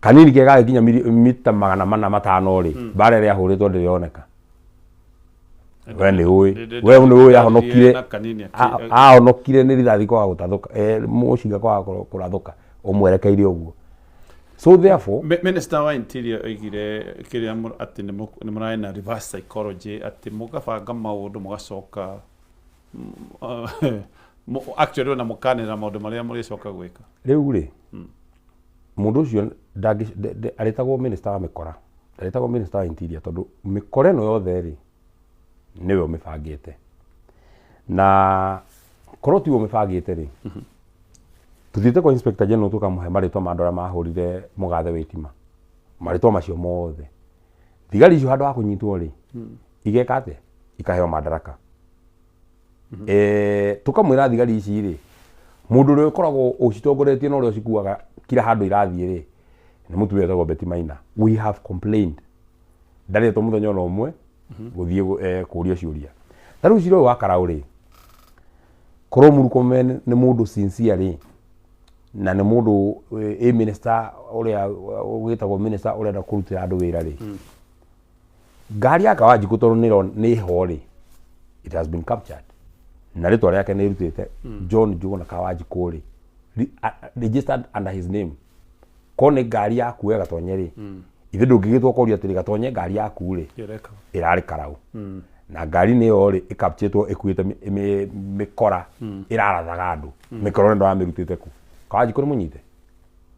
kanini kega ginya mita 400 ri bara ria huritwo ndirioneka we ni uyi ahonokire ahonokire ni rithathi kwa gutathuka mucinga kwa kurathuka umwerekeire uguo. So therefore Minister wa Interior oigire kiria ati ni murai na reverse psychology ati mugabanga maundu mugacoka actually na mukanira maundu maria muricoka gwika riu ri mundu ucio aretagwo minister wa mikora aretagwo minister wa Interior tondu mikora no yothe ri niwe umibangite na koroti umibangite ri tuthite kwa inspector general tukamuhe maritwa mandora mahurire mugathe witima maritwa macio mothe thigari icio handu ha kunyitwo ri igeka ate ikaheo madaraka tukamwira thigari ici ri mundu uri ukoragwo ucitongoretie no uri cikuaga kila handu irathie ri ni mutu wetagwo Betty Maina. We have complained ndari to muthenya no umwe guthie kuria ciuria taru ciro wa Karau ri korwo Murkomen ni mundu sincere na ni mundu minister uria witagwo minister uria nda kurutira andu wira ri ngari ya Wanjiku tondu ni hori it has been captured na ritwa riake ni rutite John Njuguna Wanjiku ri registered under his name kone ngari yaku wega tonyeri ithe ndungigitwo koria atiri gatonye ngari yaku ri irari Karau na ngari ni yo ri ikapchetwo ikuite mikora irarathaga andu mikora ndo amirutite ku Wanjiku ni munyite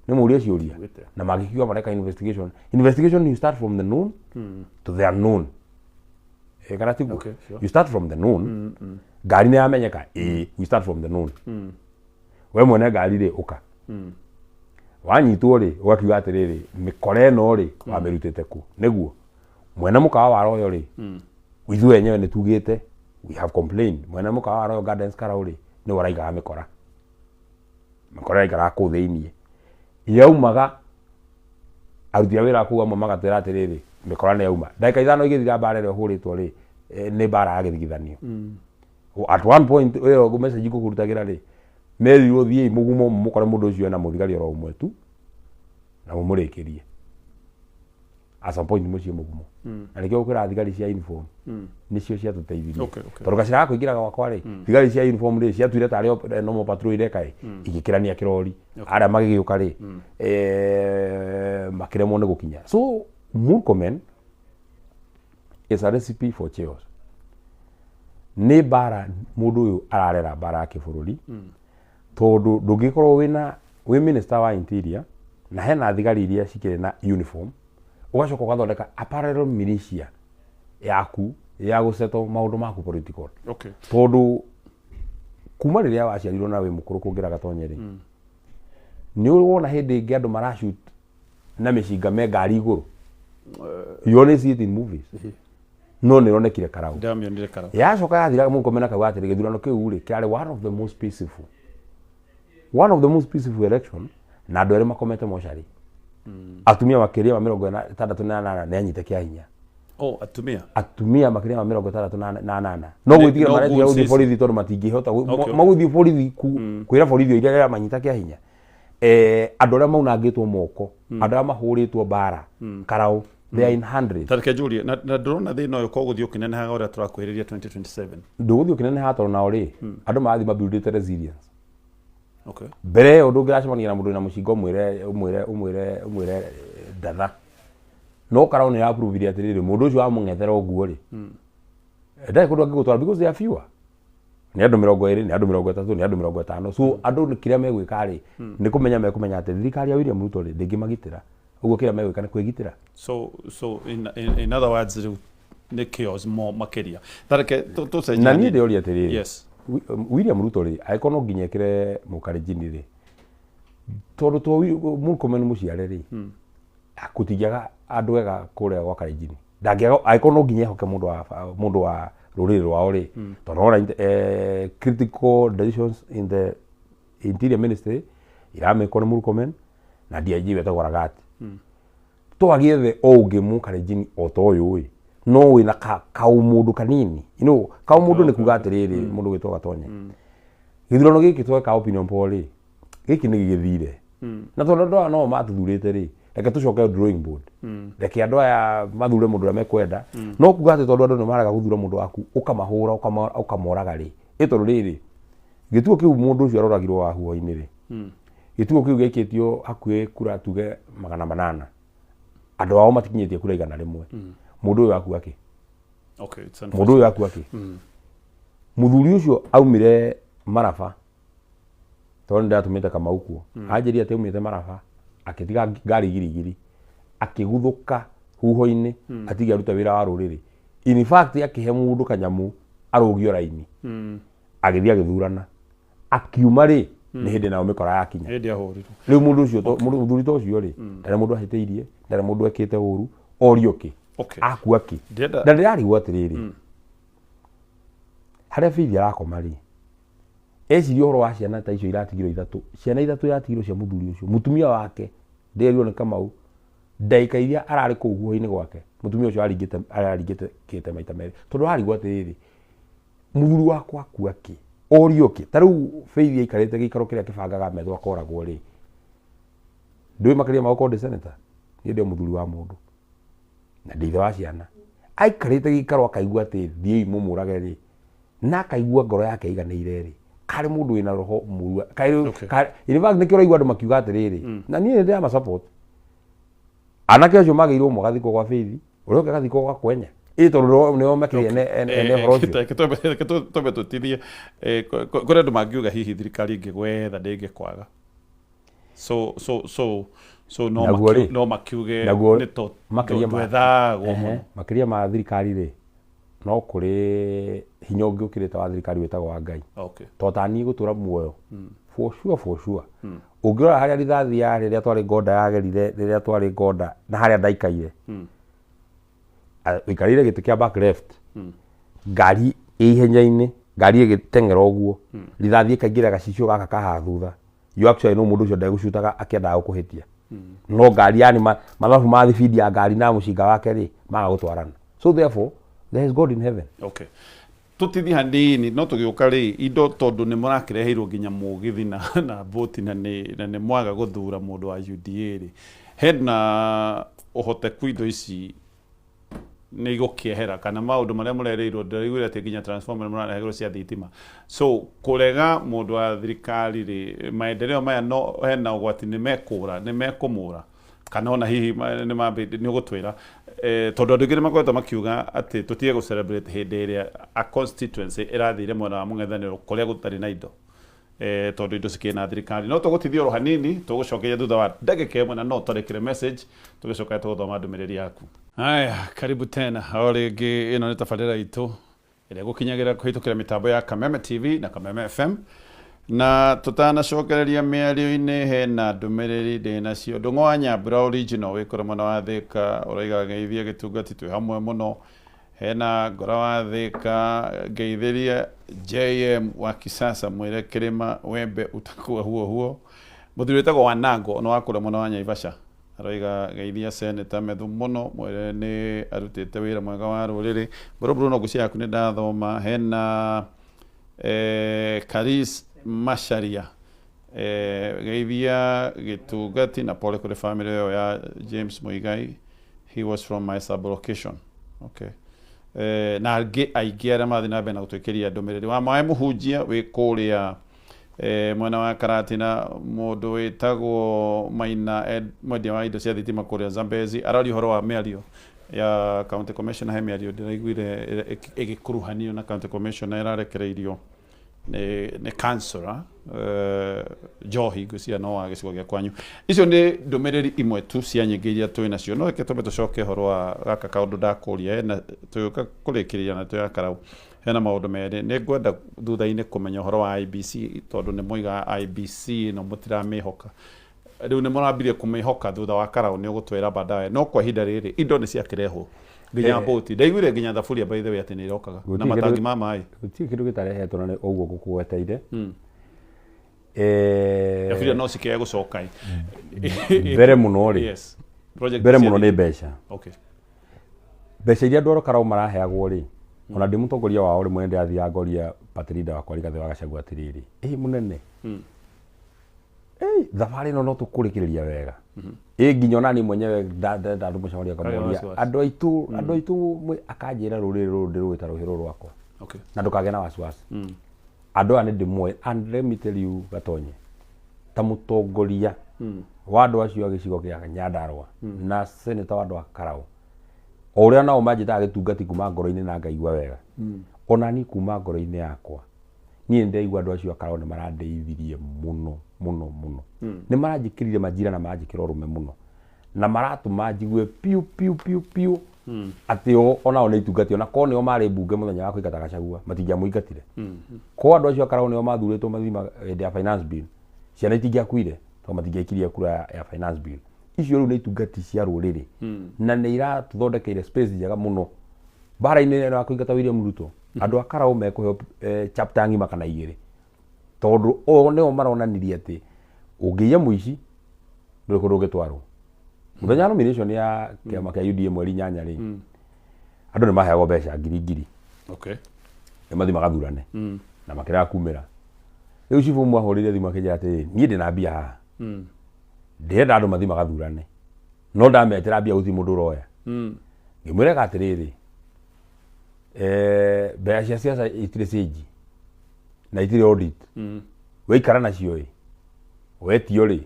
ni muria ciuria na magikiwa mareka investigation you start from the known to the unknown kana tibu you start from the known ngari ni amenyeka we start from the known we mwene ngari ri uka wanyitwo ri ugakiuga atiriri mikora eno ri wamirutite ku niguo mwene mukawa wa royo ri ithu enyewe ni tugite we have complained mwene mukawa wa royo gardens Karau ri ni waraiga mikora ikara ku thiini yaumaga aruti wira kuga magatira atiriri mikora ni yauma ndagika ithano igithira bara ri huritwo ri ni bara ya githigithanio at one point we go message kukurutagira ri meri uthie mugumo mukore mundu ucio na muthigari ro umwe tu na mumurikirie as a point mucio mugumo na nikio ukira thigari cia uniform nicio cia tuteithirie tondu gacira kuingira gwakwa ri thigari cia uniform ri cia tuire tari normal patrol irekai igikirania kirori aria magigiuka ri makiremwo ni gukinya. So Murkomen is a recipe for chaos. Ni bara mundu uyu ararera bara ya kibururi tondu ndungikorwo wi minister wa Interior na hena thigari iria cikire na uniform ugacoka ugathondeka apparel militia yaku ya guseto maundu maku political tondu kuma riria waciarirwo na wi mukuru kungira gatonyeri ni wona hindi ingi andu marashoot na mishinga me ngari iguru you only see it in movies no ni ronekire Karau ndamionire Karau yacoka yathira Murkomen akauga atiri githurano kiu ri kiari one of the most peaceful election na andu eri makomete moshari atumia makiria 68 ne anyite kia hinya atumia makiria 68 no gwithira marethia uthi borithi tondu matingihota maguthi borithi kwira borithi iria ria manyita kia hinya andu aria maunangitwo moko andu aria mahuritwo bara Karau they are in hundreds. Tareke Julie na ndrona thina uyu ko guthio kinenehaga uria turakwiriria 2027 nduguthio kineneha toro nao ri andu mathi mabuildite resilience. Okay. Mbere undu ngiracemania na mundu na mucingo umwire ndatha no karau ni approve atiriri mundu ucio amungethera oguo ri ndai kundu angigutwara because they are fewer ni andu 20 ni andu 30 ni andu 50 so andu ni kiria megwika ri ni kumenya ati thirikari ya William Ruto ri ndingimagitira uguo kiria megwika ni kwigitira. So in other words the chaos more makeria tareke to say na ni ndio atiriri. Yes. William Ruto ri aikono nginya kire mukarijini ri tondu to Murkomen muciare ri akutigiaga andu ega kuria gwa Kalenjin ndangiaga aikono nginya hoke mundu wa ruriri rwao ri tondu ora critical decisions in the interior ministry iramekwo ni Murkomen na DIG wetagwo Ragati twagie the oge mu Kalenjin otoyo wi no wina kau mundu kanini kau mundu ni kuga atiriri mundu gwitwo Gatonye githurano giki tweka opinion poll ri giki ni githire na tondu no matuthurite ri reke tucoke drawing board reke andu aya mathure mundu uria mekwenda no kuga ati tondu andu ni maraga guthura mundu waku ukamahura ukamoraga ri itondu riri gituo kiu mundu ucio aroragirwo wa huo-ini ri gituo kiu gikitio hakuhe kura tuge 800 andu ao matikinyitie kura 100 mundu uyu akua ki. Okay, it's mundu uyu akua ki. Muthuri ucio aumire Maraba tondu ndatumite Kamau kuo anjiri ati aumite Maraba akitiga ngari girigiri akiguthuka huho-ini atiga ruta wira wa ruriri in fact akihe mundu kanyamu arugio raini agithia githurana akiuma ri ni hindi nao mikora yakinya hindi ahuriru riu mundu ucio muthuri to ucio ri ndare mundu ahiteirie ndare mundu ekite uru orioki. Okay. Akua ki na ndirarigwo atiriri haria bithi arakoma ri eciria uhoro wa ciana ta icio iratigirwo ithatu ciana ithatu iratigirwo cia muthuri ucio mutumia wake nderirwo ni Kamau ndaika iria arari kuu huo-ini gwake mutumia ucio aringite kite maita meri tondu arigwo atiriri muthuri wakwa akua ki orioki tariu bithi ikarite gikaro kiria kibangaga methwa koragwo ri ndui makaria mako de senator ni ndio muthuri wa mundu na ndithe wa ciana aikarite gikaro akaigua ati thiei mumurage ri na akaigua ngoro yake iganire ri kari mundu wina roho murua in fact nikio raigua andu makiuga atiriri na nie ndi ama support anake acio magirwo mugathiko gwa bithi urio gathiko gwa kwenya tondu nio makirie ne horocio kitobe tutithie kore andu mangiuga hihi thirikari ingigwetha ndingikwaga so no makiuge ni to twethagwo makiria ma thirikari ri no kuri hinya ungi ukirite wa thirikari wetagwo wa Ngai. Okay. Totani gutura muoyo for sure ungirora haria rithathi ya riria twari Ngoda yagerire riria twari Ngoda na haria ndaikaire ikarire giti kia back left ngari ihenya-ini ngari igitengera uguo rithathi ikaingira gacicio gaka kaha thutha you actually no mundu ucio ndegũcutaga akiendaga gukuhitia no ngari yani mathabu ma thibidi ya ngari na mucinga wake ri maga gutwarana so therefore there is God in heaven. Okay. Tutithi hanini no tugiuka ri indo tondu ni murakireheirwo nginya mugithi na vote na ni mwaga guthura mundu wa UDA ri hena uhoteku indo ici ni gukiehera kana maundu maria murereirwo ndirigwira ati nginya transformer murareherwo cia thitima so kurega mundu wa thirikari ri maendeleo maya no hena ugwati ni mekumura kana ona hihi ni mambe ni ugutwira tondu andu ngire makoretwo makiuga ati tutige gu celebrate hindi iria a constituency irathire mwena wa mung'ethaniro kuria gutari na indo tondu indo cikina thirikari no tugutithio ro hanini tugucokeria thutha wa ndagika imwe na no turekire message tugicoka tuguthoma ndumiriri yaku. Haya, karibu tena oringi ino ni tabarira itu iria gukinyagira kuhitukira mitambo ya Kameme TV na Kameme FM na tutanacokereria miario-ini hena ndumiriri ndinacio Ndung'u Nyambura original wikore mwana wa Thika uraiga geithia gitungati twi hamwe muno hena Ngora wa Thika geithiria JM wa kisasa mwire kirima wembe utakuwa huo muthuri wetagwo Wanango no wakura mwana wa Naivasha araiga geithia seneta methu muno mwire ni arutite wira mwega wa ruriri Bruno no gucia yaku ni ndathoma hena Karis Masharia geithia gitungati na pole kuri family yo ya James Muigai He was from my sub-location. Okay. Na aingĩ arĩa mathiĩ na mbere na gũtwĩkĩria ndũmĩrĩri wa maĩ mũhunjia wĩ kũrĩa mwena wa Karatina, mũndũ wĩtagwo Maina mwendia wa indo cia thitima kũrĩa Zambezi araria ũhoro wa mĩario ya county commissioner he mĩario ndĩraiguire ĩgĩkuruhanio na county commissioner ĩrarekereirio nĩ councillor Njohi ngwĩciria no wa gĩcigo gĩa kwanyu. Icio nĩ ndũmĩrĩri imwe tu cia nyingĩ iria twĩ nacio, no reke twambe tũcoke ũhoro wa gaka kaũndũ ndakũria na tũgĩũka kũrĩkĩrĩria na tuoya Karau. Hena maũndũ merĩ nĩ ngwenda thutha-inĩ kũmenya ũhoro wa IBC tondũ nĩ moigaga IBC no mũtiramĩhoka, rĩu nĩ mũrambirie kũmĩhoka thutha wa Karau nĩ ũgũtwĩra baadaye, no kwa ihinda rĩrĩ indo nĩ ciakĩrehwo nginya boti ndaiguire nginya thaburia by the way atĩ nĩ irokaga na matangi ma maĩ gũtirĩ kĩndũ gĩtarehetwo na ũguo gũkũgweteire thaburia no cikĩage gũcoka mbere mũno rĩ mbere mũno nĩ mbeca. Okay. Mbeca iria andũ Karau maraheagwo rĩ ona ndĩ mũtongoria wao rĩmwe ndĩrathiaga ngoria party leader wakwa Rigathĩ wa Gachagua atĩrĩrĩ mũnene thabarĩ ĩno no tũkũrĩkĩrĩria wega nginya onani mwenyewe ndandũmũconoria kamoria andũ aitũ akanjĩra rũrĩrĩ rũrũ ndĩrũĩta rũhĩ rwakwa na ndũkagĩa na wasiwasi andũ aya nĩ ndĩmoĩ, and let me tell you Gatonye ta mũtongoria wa andũ acio a gĩcigo gĩa Nyandarua na senator wa andũ a Karau o ũrĩa nao manjĩtaga gĩtungati kuma ngoro-inĩ na ngaigua wega onani kuma ngoro-inĩ yakwa niĩ ndaigua andũ acio a Karau nĩ marandeithirie mũno mũno mũno nĩ maranjĩkĩrire manjira na maranjĩkĩra ũrũme mũno na maratũma njigue piu atĩ onao nĩ itungati ona korwo nĩo marĩ mbunge mũthenya wa kũingata Gachagua matingĩamũingatire korwo andũ acio a Karau nĩo mathurĩtwo mathima hĩndĩ ya finance bill ciana itingĩakuire tondũ matingĩaikirie kura ya finance bill. Icio rĩu nĩ itungati cia rũrĩrĩ na nĩ iratũthondekeire space njega mũno bara-inĩ ĩno ya kũingata William Ruto andũ a Karau mekũheo chapter ng'ima kana igĩrĩ tondũ o nĩo maronanirie atĩ ũngĩiya mũici ndũrĩ kũndũ ũngĩtwarwo. Mũthenya nomination ya kĩama kĩa UDA mweri 8 rĩ andũ nĩ maheagwo mbeca ngiri okay nĩ mathi magathurane na makĩrega kumĩra. Rĩu cibu mwahũrĩire thimũ akĩnjĩra atĩ niĩ ndĩ na mbia haha ndĩrenda andũ mathi magathurane no ndametĩra mbia gũtirĩ mũndũ ũroya ngĩmwĩraga atĩrĩrĩ mbeca cia siasa itirĩ cĩnji na itirĩ audit waikara nacio wetio rĩ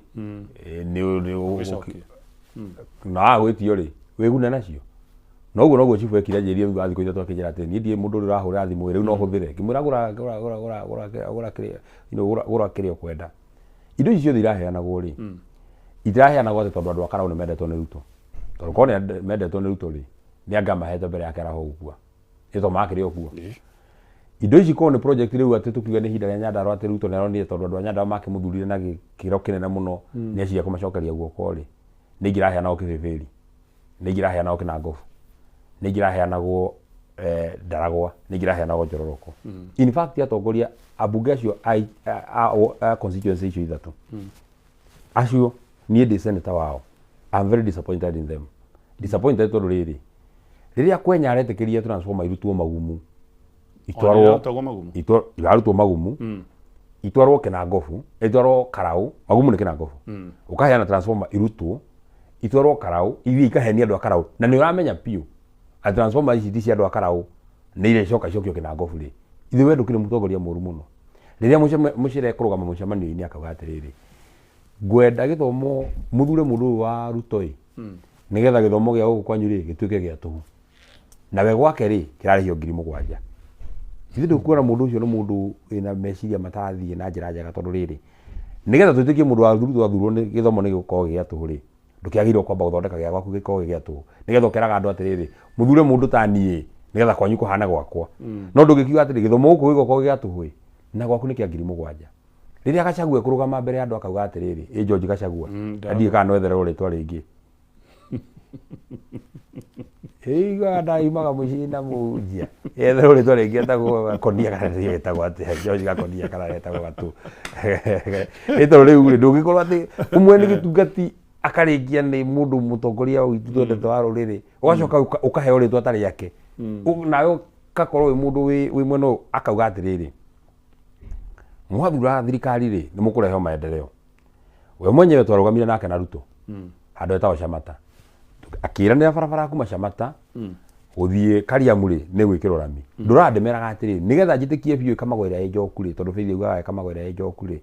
na gwĩtio rĩ wĩgune nacio noguo noguo chifu ekire njĩrie thutha wa thikũ ithatũ akĩnjĩra atĩ niĩ ndiĩ mũndũ ũrĩa ũrahũrĩra thimũ rĩu no hũthĩre ngĩmwĩra gũra kĩrĩa ũkwenda. Indo icio ciothe iraheanagwo rĩ itiraheanagwo atĩ tondũ andũ a Karau nĩ mendetwo nĩ Ruto tondũ korwo nĩ mendetwo nĩ Ruto rĩ nĩ anga mahete mbere yake araho gũkua nĩ tondũ makĩrĩ o kuo. Indo ici korwo nĩ project rĩu atĩ tũkiuga nĩ ihinda rĩa Nyandarua atĩ Ruto nĩ aronire tondũ andũ a Nyandarua makĩmũthurire na gĩkĩro kĩnene mũno nĩ eciria kũmacokeria guoko rĩ nĩ ingĩraheanagwo Kĩbĩbĩri nĩ ingĩraheanagwo Kĩnangobu nĩ ingĩraheanagwo Ndaragwa nĩ ingĩraheanagwo Njororoko. In fact atongoria ambunge acio a constituency icio ithatũ acio niĩ ndĩ senator wao I'm very disappointed in them. Disappointed tondũ rĩrĩa Kwenya aretĩkĩria transformer irutwo Magumu irarutwo Magumu itwarwo Kĩnangobu itwarwo Karau Magumu nĩ Kĩnangobu ũkaheana transformer irutwo itwarwo Karau ithiĩ ikahenia andũ a Karau na nĩ ũramenya piũ a transformer ici ti cia andũ a Karau nĩ irecoka icokio Kĩnangobu rĩ ithuĩ we ndũkĩrĩ mũtongoria mũru mũno. Rĩrĩa mũcere kũrũgama mũcemanio-inĩ akauga atĩrĩrĩ ngwenda gĩthomo mũthure mũndũ ũyũ wa Ruto nĩgetha gĩthomo gĩa gũkũ kwanyu rĩ gĩtuĩke gĩa tũhũ na we gwake rĩ kĩrarĩhio 7,000. Ithuĩ ndũkuona mũndũ ũcio nĩ mũndũ wĩna meciria matarathiĩ na njĩra njega tondũ rĩrĩ nĩgetha twĩtĩkie mũndũ wa Ruto athurwo nĩ gĩthomo nĩ gĩkorwo gĩa tũhũ rĩ ndũkĩagĩrĩirwo kwamba gũthondeka gĩa gwaku gĩkorwo gĩa tũhũ nĩgetha ũkeraga andũ atĩrĩrĩ mũthure mũndũ ta niĩ nĩgetha kwanyu kũhana gwakwa no ndũngĩkiuga atĩrĩ gĩthomo gũkũ gĩgũkorwo gĩa tũhũ na gwaku nĩ kĩa 7,000. Rĩrĩa Gachagua kũrũgama mbere ya andũ akauga atĩrĩrĩ George Gachagua athiĩ kana no etherwo rĩtwa rĩngĩ Iga ndaimaga mũciĩ na mũnjia etherwo rĩtwa rĩngĩ etagwo Konia kana etagwo atĩ George Gakonia kana etagwo Gatũ rĩtwa rĩu ndũngĩkorwo atĩ ũmwe nĩ gĩtungati akarĩkia nĩ mũndũ mũtongoria witũ twendete wa rũrĩrĩ ũgacoka ũkaheo rĩtwa tarĩ yake nawe ũgakorwo wĩ mũndũ wĩ mwena akauga atĩrĩrĩ mwathura thirikari rĩ nĩ mũkũrehe maendeleo we mwenyewe twarũgamire nake na Ruto handũ etagwo Shamata akiranira barabara kuma Shamata uthie Kariamuri ni gwikirwo rami ndurandemeraga atiri nigetha njitikie biu Kamagwira Njoku ri tondu Faith ugaga Kamagwira Njoku ri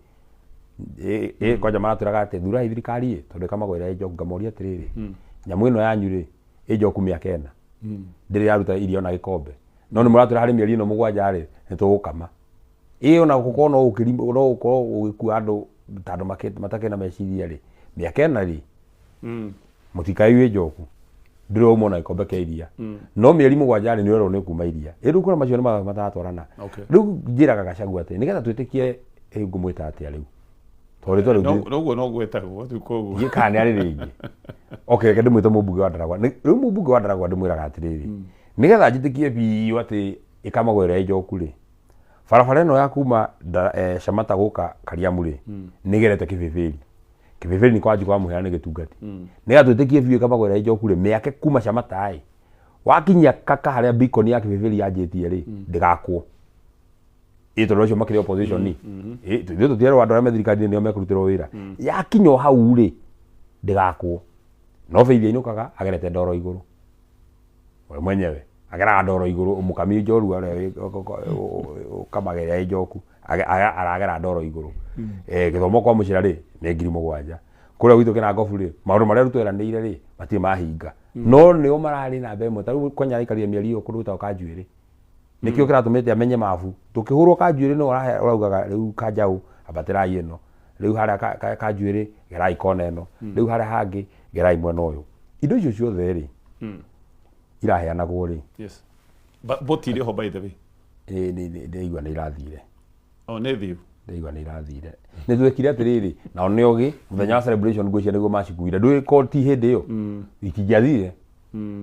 kwanja maraturaga ati thura thirikari ri tondu Kamagwira Njoku ngamoria atiriri nyamu ino yanyu ri Njoku miaka ena ndiri yaruta irio na gikombe no ni muratura hari mieri ino mugwanja ri nitugukama ona gukorwo no ukirimo no gukorwo ugikua andu tandu matakena meciria ri miaka ena ri mutikai Njoku ndiro umo na ikombe kia iria no mieri mugwanja ri ni wero ni kuma iria riu kuna macio ni matatwarana riu njiraga Gachagua ati nigetha twitikie ngumwita atia riu tondu noguo no gwetagwo tu koguo gikane ari ringi okay kende mwito mubunge wa Ndaragwa riu mubunge wa Ndaragwa ndimwiraga atiriri nigetha njitikie biu ati Kamagwira Njoku ri barabara ino ya kuma Shamata guka Kariamuri nigerete Kibeberi ni kwaji kwa muheana gitungati nigetha twitikie biu Kamagwira Njoku ri miake kuma Shamata ai wakinya kaka haria Beacon ya Kibeberi yanjitie ri ndigakwo ito rocio makire opposition ni ithuĩ tũtirerwo andũ arĩa me thirikari-inĩ nĩo mekũrutĩrwo wĩra yakinya hau rĩ ndigakwo no Faith ainũkaga agerete ndoro igũrũ we mwenyewe ageraga ndoro igũrũ mũkami njorua Kamagwira Njoku aragera ndoro igũrũ gĩthomo kwa mũcira rĩ nĩ 7,000 kũrĩa gwitũ Kĩnangobu rĩ maũndũ marĩa rutweranĩire rĩ matirĩ mahinga no nĩo mararĩ na mbe ĩmwe tarĩu Konya araikarire mĩeri ĩyo kũndũ gwĩtagwo Kanjuĩrĩ nikio kiratumite amenye mabu tukihurwo Kanjuĩrĩ no uraugaga riu Kanjaũ ambatĩrai ĩno riu haria Kanjuĩrĩ gerai kona ĩno riu haria hangi gerai mwena ũyũ indo icio ciothe rĩ iraheanagwo rĩ yes but iri ho by the way ndeigua nĩ irathire nĩ thiu ndeigua nĩ irathire nĩ twekire atiriri na nĩ ogi muthenya wa celebration ngũcia nĩguo macikuire ndũĩ koti hĩndĩ ĩyo itingiathire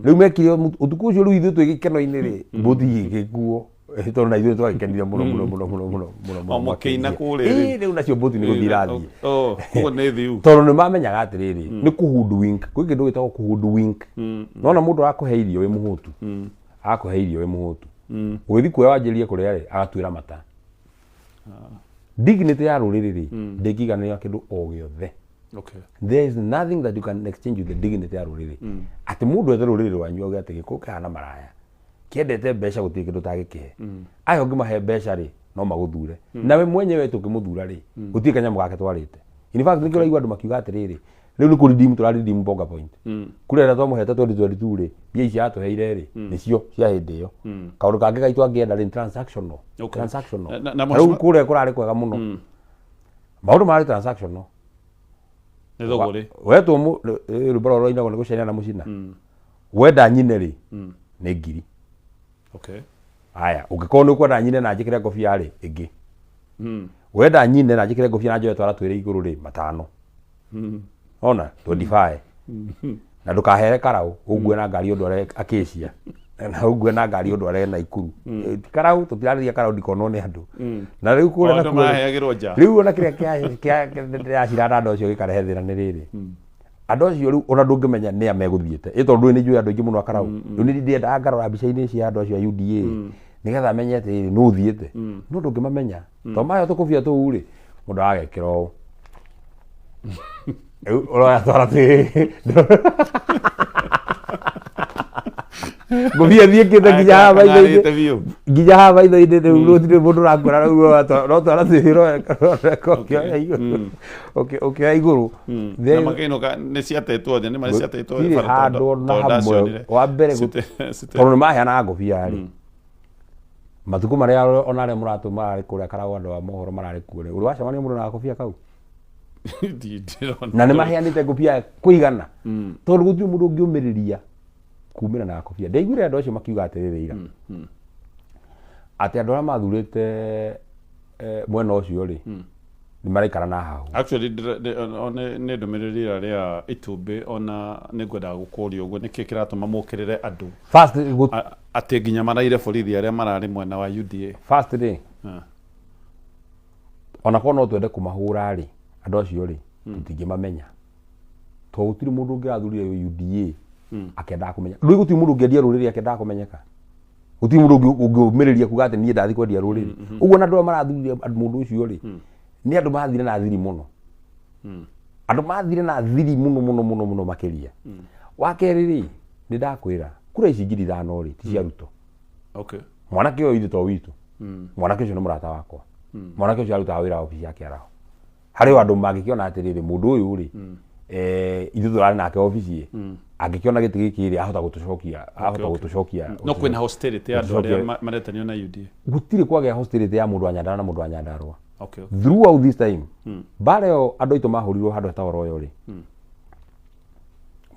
riu mekire utuku ucio riu ithuĩ twĩ gĩkeno-inĩ rĩ mbũti igĩkuo tondu na ithuĩ twagikenire mũno mũkĩina kũrĩa riu nacio mbũti nĩ gũthiĩ irathiĩ koguo nĩ thiu tondu nĩ mamenyaga atiriri nĩ kũhundu wink gwĩ kĩndũ gĩtagwo kũhundu wink nona mũndũ arakũhe irio wĩ mũhũtu akũhe irio wĩ mũhũtu ũgĩthiĩ kuoya wanjĩrĩrie kũrĩa rĩ agatuĩra mata dignity ya rũrĩrĩ rĩ ndĩngĩiganĩra kĩndũ o gĩothe okay there is nothing that you can exchange with the dignity ya rũrĩrĩ ati mundu ete rũrĩrĩ rwanyu oge ati gĩkũ kahana maraya kiendete mbeca gũtirĩ kĩndũ tagĩkĩhe ayo ngĩmahe mbeca rĩ no magũthure nawe mwenyewe tũkĩmũthura rĩ gũtirĩ kanyamũ gake twarĩte in fact nĩkĩo ũraigua andũ makiuga atĩrĩrĩ rĩu nĩ kũredeem tũraredeem Bonga Point kũrĩa twamũhete 2022 rĩ mbia ici atũheire rĩ nĩcio cia hĩndĩ ĩyo kaũndũ kangĩ gaitũ angĩenda rĩ transactional rĩu kũrĩa kũrarĩ kwega mũno maũndũ marĩ transactional wetwo rwĩmbo rwao rwainagwo nĩ gũcenia na mũcina wenda nyine rĩ nĩ 1,000 okay aya ũngĩkorwo nĩ ũkwenda nyine na njĩkĩre ngobia rĩ ĩngĩ wenda nyine na njĩkĩre ngobia na njoe twara twĩrĩ igũrũ rĩ 5 ona 25 na ndũkahere Karaũ ũngue na ngari ũndware Acacia na ũngue na ngari ũndware Naikuru Karaũ tũtirarĩria Karaũ ndikonwo nĩ andũ na rĩu kũrĩa na maheagĩrwo nja rĩu ona kĩrĩa kĩa ciranda andũ acio gĩkarehe thĩna nĩ rĩrĩ andũ acio rĩu ona ndũngĩmenya nĩ amegũthiĩte ĩtondũ nĩ njũĩ andũ aingĩ mũno a Karaũ rĩu nĩ ndĩendaga ngarora mbica-inĩ cia andũ acio a UDA nĩgetha amenye atĩ nĩ ũthiĩte no ndũngĩmamenya tondũ mayo tũkũbia tũu rĩ mũndũ agekĩra ũũ uroya twara twĩrĩ ngobia thiĩkĩte nginya haha maitho-inĩ rĩu gũtirĩ mũndũ ũrakuona rĩu no twara twĩrĩ ũkĩoya igũrũ na makĩinũka nĩ ciatetwo nja nĩ marĩ ciatetwo tirĩ handũ na hamwe wa mbere tondũ nĩ maheanaga ngobia rĩ matukũ marĩa ona arĩa mũratũma mararĩ kũrĩa Karaũ andũ a mohoro mararĩ kuo rĩ ũrĩ wacemania mũndũ na ngobia kau na nĩ maheanĩte ngobia kũigana tondũ gũtirĩ mũndũ ũngĩũmĩrĩria kumĩra na ngobia ndaiguire andũ acio makiuga atĩrĩrĩ ira atĩ andũ arĩa mathurĩte mwena ũcio rĩ nĩ maraikara na hau actually nĩ ndũmĩrĩri ĩrĩa Itumbĩ ona nĩ ngwendaga gũkũria ũguo nĩkĩ kĩratũma mũkĩrĩre andũ first atĩ nginya maraire borithi arĩa mararĩ mwena wa UDA first rĩ ona korwo no twende kũmahũra rĩ andũ acio rĩ tũtingĩmamenya tondũ gũtirĩ mũndũ ũngĩrathurire UDA akĩendaga kũmenya rĩu gũtirĩ mũndũ ũngĩendia rũrĩrĩ akĩendaga kũmenyeka gũtirĩ mũndũ ũngĩũmĩrĩria kuga atĩ niĩ ndathiĩ kwendia rũrĩrĩ ũguo na andũ arĩa marathurire mũndũ ũcio rĩ nĩ andũ mathire na thiri mũno andũ mathire na thiri mũno makĩria wakeriri ni ndakwira kura ici ngiri 5 ri ti cia Ruto. Okay. Mwanake uyu to witu mwanake ucio ni murata wakwa mwanake ucio aruta wira ofisi yake araho hari andu magikiona atiriri mundu uyu ri ithu turari nake ofisi angikiona giti giki ri ahota gutucokia no kwina hostility andu aria maretanio na UDA gutire kwagia hostility ya mundu wa Nyandarua na mundu wa Nyandarua. Okay. Throughout this time bareo andu itu mahurirwo handu hetagwo Royo ri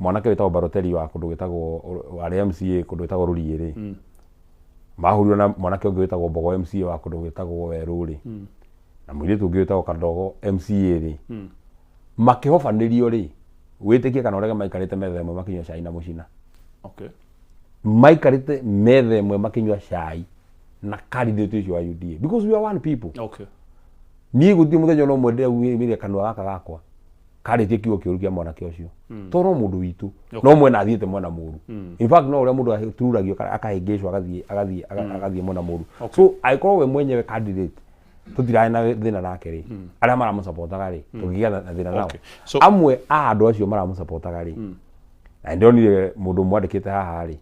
mwanake wetagwo Baroteri wa kundu wetagwo wa MCA kundu wetagwo Rurie ri mahurirwo na mwanake ungi wetagwo Mbogo MCA wa kundu wetagwo Weru ri na mwiritu ungi wetagwo Kandogo MCA ri makihofanirio ri witikie kana urega maikarite metha imwe makinywa cai na mucina. Okay. Maikarite metha imwe makinywa cai na candidate ucio wa UDA because we are one people. Okay. Ni guti muthenya no mwendera umire kanwa gaka gakwa karitie kiugo kiuru kia mwanake ucio toro mundu witu no mwena athiete mwena muru in fact no uria mundu aturagio akahingishwa agathie mwena muru so aikorwo we mwenyewe candidate tutirae na thina nake ri aria mara musupportaga ri tugigia na thina nao amwe a andu acio mara musupportaga ri na ndionire mundu mwandikite haha ri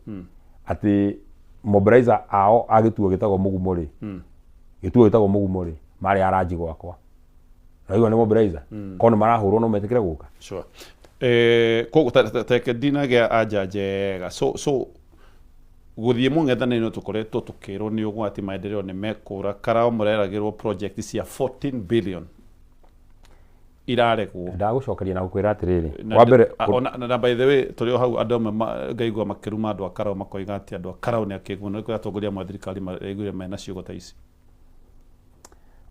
ati mobilizer ao agituo gitagwo mugumo ri gituo gitagwo mugumo ri mari aranji gwakwa raiwa ni mobilizer kono marahurwo no metikire guka. Sure. Ko teke dina ge aja njega so guthie mung'ethaniro tukoretwo tukirwo ni ugwati maendeleo ni mekura Karao mureragirwo project cia 14 billion iraregwo. Ndagucokeria na gukwira atiriri wa mbere na by the way turi hau andu ngaigua makiruma andu a Karao makoiga ati andu a Karao ni akigwo no atongoria ma thirikari maigure mena ciugo ta ici.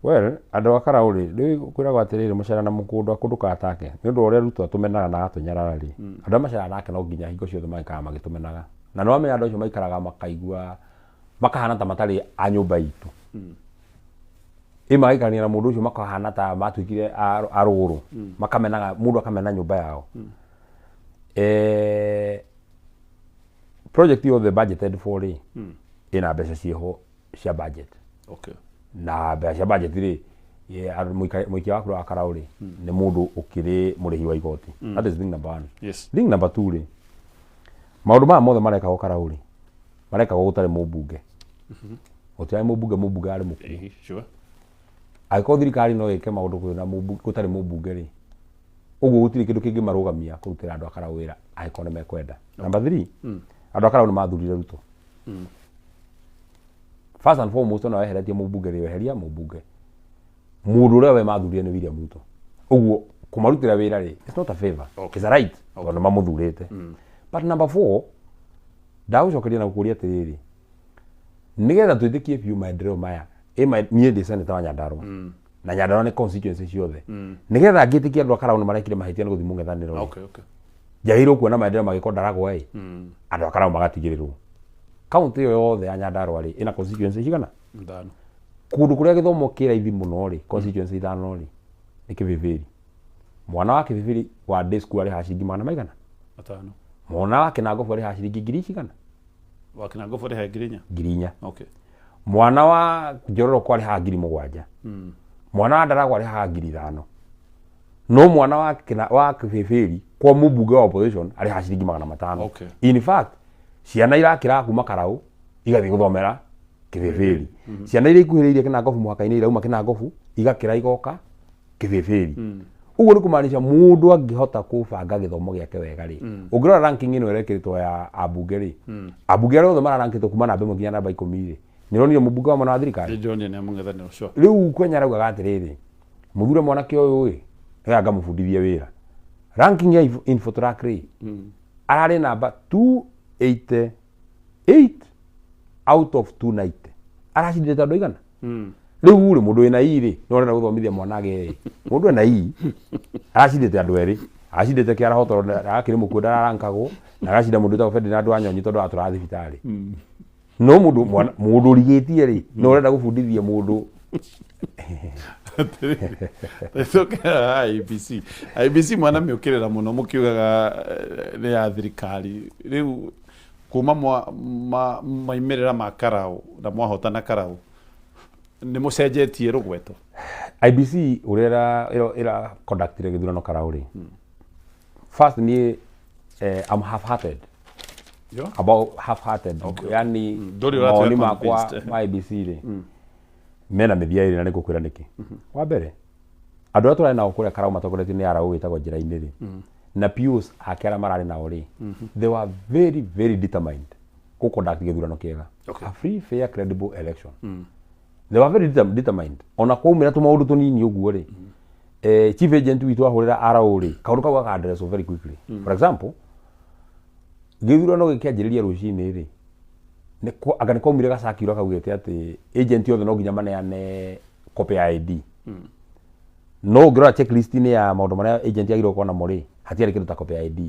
Well, andu a Karao ri kwiragwo atiriri mucera na mukundu akundu katake ni undu uria Ruto atumenaga na atunyarara ri andu macera nake no nginya hingo ciothe maikaga magitumenaga na no amenya andu acio maikaraga makaigua makahana ta matari a nyumba itu magaikarania na mundu ucio makahana ta matuikire aruguru makamenaga mundu akamena nyumba yao. Project yo the budgeted for ri ina mbeca cieho cia budget. Okay. Na mbeca cia budget ri muikia wakuru wa Karao ri ni mundu ukiri murihi wa igoti. That is thing number 1. Yes. Thing number 2 ri maundu ma mothe mareka Karao ri mareka gutari mubunge utiai mubunge ari muku. Sure. Aiko thirikari no ike maundu kwina gutari mubunge ri uguo gutiri kindu kingi marugamia kurutira andu a Karao wira aiko ne mekwenda. Number 3 andu a Karao ni mathurire Ruto. First and foremost no eheretie mubunge ri eheria mubunge mundu uria we mathurire ni William Ruto uguo kumarutira wira ri it's not a favor. Okay. It's a right no mamuthurite. But number 4 ndagucokeria na gukuria atiriri nigetha twitikie biu maendeleo maya nie ndi senator wa Nyandarua na Nyandarua ni constituency ciothe nigetha ngitikia andu a Karao ni marekire mahitia ni guthi mung'ethaniro. Okay. Jahiro kuona maendeleo magikondaragwo andu a Karao magatigirirwo county yo yothe ya Nyandarua ri ina constituency cigana 5 kundu kuria githomo kiraithi muno ri constituency 5 ri ni Kibibiri mwana wa Kibibiri wa day school ari hashingi mana maigana 5 mwana wa Kinangofu ari hashingi ngiri cigana wa Kinangofu ari ngirinya. Okay. Mwana wa Njororo kwari ha ngiri 7 mwana wa Ndaragwa ari ha ngiri 5 no mwana wa Kibibiri kwa mubunge wa opposition ari ha shiringi 500. Okay. In fact ciana irakira kuma Karao igathi guthomera Kibibiri ciana iria ikuhiriire Kinangofu mwaka-ini irauma Kinangofu igakira igoka Kibibiri uguo ni kumaanisha mundu angihota kubanga githomo giake wega ri ungirora ranking ino irekiritwo ya abunge ri abunge othe mararankitwo kuma na mbere nginya namba 10 ri nironire mubunge wa mwana wa thirikari John ni amung'ethaniro sure riu kwenya rauga atiriri muthure mwanake uyu ri ega mufundithie wira ranking ya Infotrack ri arari namba 288 out of 290 aracindite andu igana riu ri mundu wina iri no renda guthomithia mwanage ri mundu wina iri aracindite andu eri acindite kiara hotoro akiri muku ndarankagwo na agacinda mundu ta Ferdinand Wanyonyi tondu atura thibitari no mundu rigitie ri no renda gufundithia mundu IBC mwana miukirira muno mukiugaga ni ya thirikari riu kuma maimirira ma Karao na mwahotana Karao ni mucenjetie rugweto. IBC urera ira conductire githurano Karao ri first ni I'm half-hearted. Yo. About half-hearted. Okay. Yani Ndori maoni ũratuĩka makwa convinced. ma ABC rĩ mena mĩthia ĩrĩ na nĩngũkwĩra nĩkĩ. Wa mbere andũ arĩa tũrarĩ nao kũrĩa Karau matongoretio nĩ Arau wĩtagwo njĩra-inĩ rĩ na Pius ake arĩa mararĩ nao rĩ they were very very determined gũ conduct gĩthurano kĩega. Okay. A free fair credible election. They were very determined. Ona kwaumĩra tũmaũndũ tũnini ũguo rĩ chief agent witũ ahũrĩra Arau rĩ kaũndũ kau gaka address very quickly. For example gĩthurano gĩkĩanjĩrĩria rũcinĩ rĩ anga nĩ kwaumire gacakiura kaugĩte atĩ agent othe no nginya maneane copy ya ID. No ũngĩrora checklist-inĩ ya maũndũ marĩa agent yagĩrĩirwo gũkorwo namo rĩ hatiarĩ kĩndũ ta copy ya ID.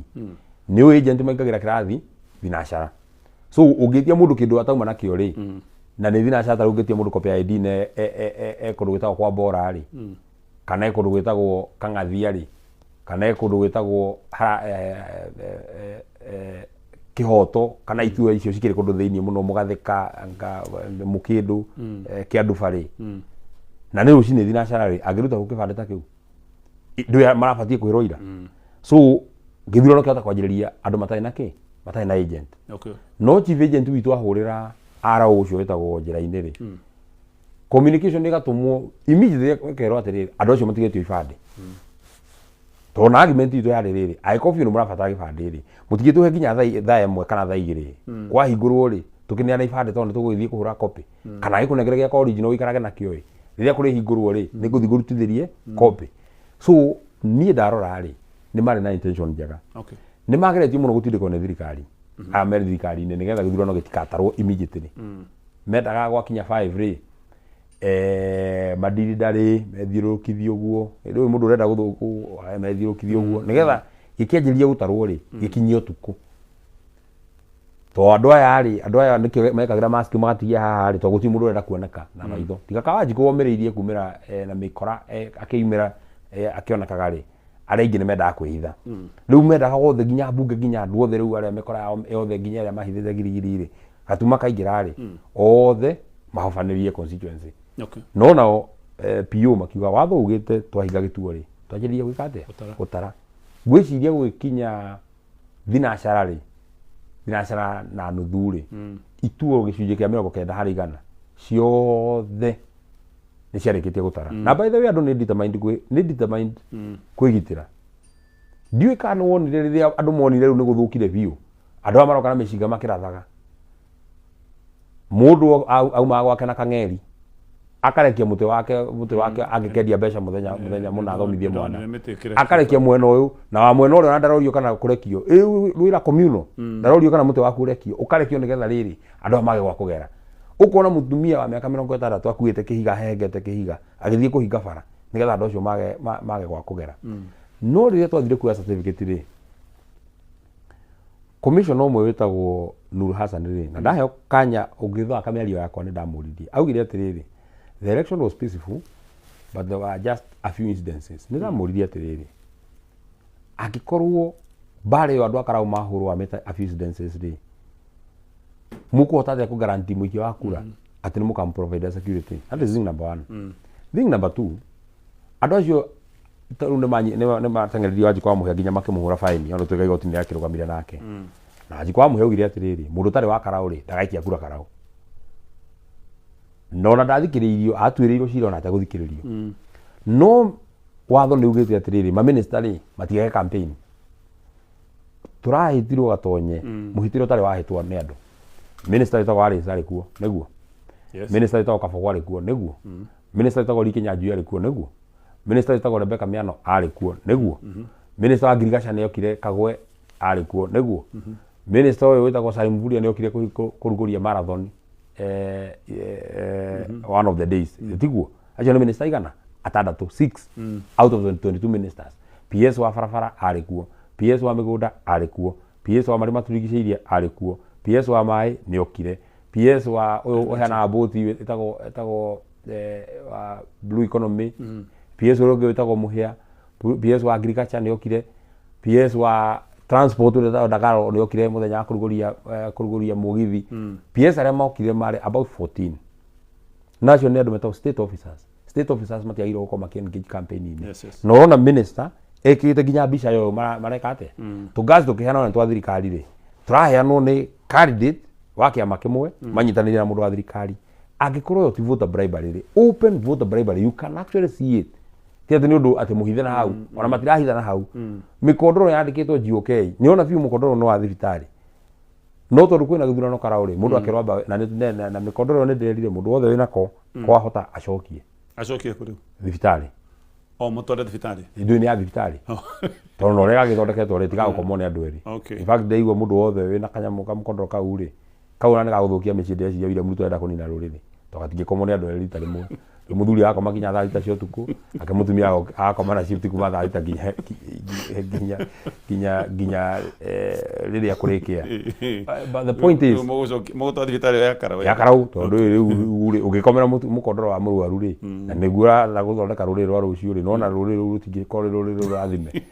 Nĩ ũyũ agent maingagĩra kĩrathi thinacara. So ũngĩtia mũndũ kĩndũ atauma nakĩo rĩ na nĩ thinacara ta ũngĩtia mũndũ copy ya ID na kũndũ gwĩtagwo kwa Bora rĩ kana kũndũ gwĩtagwo Kang'athia rĩ kana kũndũ gwĩtagwo Kĩhoto kana itua icio cikĩrĩ kũndũ thĩinĩ mũno Mũgathĩka Mũkĩndũ Kĩanduba rĩ na nĩ rũcinĩ thinacara rĩ angĩruta gũkĩbandĩ ta kĩu ndũĩ marabatiĩ kwĩrũira. So gĩthurano kĩhota kwanjĩrĩria andũ matarĩ na kĩ matarĩ na agent. Okay. No chief agent witũ ahũrĩra Arau ũcio wĩtagwo njĩra-inĩ rĩ communication ĩgatũmwo immediately ĩkerwo atĩrĩrĩ andũ acio matigĩtio ibandĩ. Tondũ na argument itũ yarĩ rĩrĩ angĩkorwo biũ nĩ mũrabatara gĩbandĩ rĩ mũtigĩtũhe nginya thaa ĩmwe kana thaa igĩrĩ kwahingũrwo rĩ tũkĩneana ibandĩ tondũ nĩ tũgũgĩthiĩ kũhũra copy kana gĩkũnengere gĩa original ũikarage nakĩo rĩ rĩrĩa kũrĩ hingũrwo rĩ nĩ ngũthiĩ ngũrutithĩrie copy. So niĩ ndarora rĩ nĩ marĩ na intention njega. Okay. Nĩ mageretie mũno gũtindĩkwo nĩ thirikari merĩ thirikari-inĩ nĩgetha gĩthurano gĩtikatarwo immediately. Mendaga gwakinya 5 rĩ madiri ndarĩ methiũrũrũkithio ũguo rĩu mũndũ ũrenda methiũrũrũkithio ũguo nĩgetha gĩkĩanjĩrĩria gũtarwo rĩ gĩkinyie ũtukũ. To andũ aya nĩkĩo mekagĩra mask magatigia haha rĩ to gũtirĩ mũndũ ũrenda kuoneka na maitho tiga Kawanjikũ womĩrĩirie kumĩra na mĩkora akĩumĩra akĩonekaga rĩ arĩa aingĩ nĩ mendaga kwĩhitha. Rĩu mendaga othe nginya mbunge nginya andũ othe rĩu arĩa mĩkora yothe nginya arĩa mahithĩte girigiri rĩ gatuma kaingĩra rĩ othe mahobanĩrie constituency. Okay. No nao PO makiuga watho ugĩte twahinga gĩtuo rĩ twanjĩrĩrie gwĩka atĩa gũtara. Ngwĩciria gũgĩkinya thinacara rĩ thinacara na nuthu rĩ ituo gĩcunjĩ kĩa 90 harĩ 100 ciothe nĩ ciarĩkĩtie gũtara. Na by the way andũ nĩ determined kwĩgitĩra. Ndiũĩ kana wonire rĩrĩa andũ monire rĩu nĩ gũthũkire biũ andũ arĩa maroka na mĩcinga makĩrathaga mũndũ auma gwake na kang'eri akarekia mũtĩ wake angĩkendia mbeca mũthenya mũna athomithie mwana akarekia mwena ũyũ na wa mwena ũrĩa ndarorio kana kũrekio rwĩra communal ndarorio kana mũtĩ waku ũrekio ũkarekio nĩgetha rĩrĩ andũ mage gwa kũgera. Ũkona mũtumia wa mĩaka 60 akuĩte kĩhiga hengete kĩhiga agĩthiĩ kũhinga bara nĩgetha andũ acio mage gwa kũgera. No rĩrĩa twathire kuoya certificate rĩ commission ũmwe wĩtagwo Nur Hassan rĩ na ndaheo kanya ũngĩthaka mĩario yakwa nĩ ndamũririe augire atĩrĩrĩ the election was peaceful but there were just a few incidences. Nĩ ndamũririe atĩrĩrĩ angĩkorwo mbara ĩyo andũ a Karau mahũrwo a few incidences rĩ mũkũhota atĩa kũgaranti mũingĩ wa kura atĩ nĩ mũkamprovide security. That is thing number 1. Thing number 2 andũ acio nĩ mateng'eririe Wanjikũ wa Mũhĩa nginya makĩmũhũra faini ona tuĩka igoti nĩ rĩakĩrũgamire nake. Na Wanjikũ wa Mũhĩa augire atĩrĩrĩ mũndũ ũtarĩ wa Karau rĩ ndagaikia kura Karau. No na ndathikĩrĩirio atuĩrĩirwo cira ona ategũthikĩrĩrio. No watho nĩ ugĩte atĩrĩrĩ ma minister rĩ matigage campaign. Tũrahĩtirwo gatonye mũhĩtĩro ũtarĩ wahĩtwo nĩ andũ. Minister wĩtagwo Alice arĩ kuo nĩguo. Minister wĩtagwo Kabogo arĩ kuo nĩguo. Minister wĩtagwo Riki Nyanjui arĩ kuo nĩguo. Minister wĩtagwo Rebecca Miano arĩ kuo nĩguo. Minister wa Ngirigaca nĩ okire Kagwe arĩ kuo nĩguo. Minister ũyũ wĩtagwo Salim Mvurya nĩ okire kũrugũria marathon one of the days. Tiguo acio nĩ minister igana 6 out of the 22 ministers. PS wa barabara arĩ kuo, PS wa mĩgũnda arĩ kuo, PS wa marima turigicĩirie arĩ kuo, PS wa maĩ nĩ okire, PS wa ũheanaga boti ĩtagwo wa blue economy, PS ũrĩa ũngĩ wĩtagwo Mũhĩa, PS wa agriculture nĩ okire, PS wa transport ũrĩa Ndagaro nĩ okire mũthenya wa kũrugũria mũgithi. PS arĩa mokire marĩ about 14. Nacio nĩ andũ metagwo state officers. State officers matiagĩrĩirwo gũkorwo makĩ-engage campaign-inĩ. No ona minister ekite ginya mbica yo mareka ate tungazi tukiheana na twa thirikari ri turaheanwo ni candidate wa kiama kimwe manyitanire na mundu wa thirikari angikorwo yo ti voter bribery ri open voter bribery you can actually see it tiate ni undu ati muhithe na hau ona matirahitha na hau mikondoro yandikitwo GOK ni ona biu mukondoro no wa thirikari no tondu kwina githurano karao ri mundu akiromba na mikondoro ni ndirire mundu wothe wina ko kwa hota acokie kuri thibitari o mutore thibitari indu ni ya thibitari tondu no rega githondeketwo ri tiga gukomwo ni andu eri in fact ndeigua mundu wothe wina kanyamu kamukondoro kau ri kauna ni gaguthukia micinde cia ira mutu enda kunina ruriri to gatingikomwo ni andu eri rita rimwe muthuri akoma kinya thaa 6 cia utuku akamutumia akoma na shift kuma thaa 6 ginya riria kurikia but the point is muguto thibitari ya karau tondu riu ugikomera mukondoro wa murwaru ri na nigura na guthondeka ruriri rwa rucio ri nona ruriri rutingikore ruriri rurathime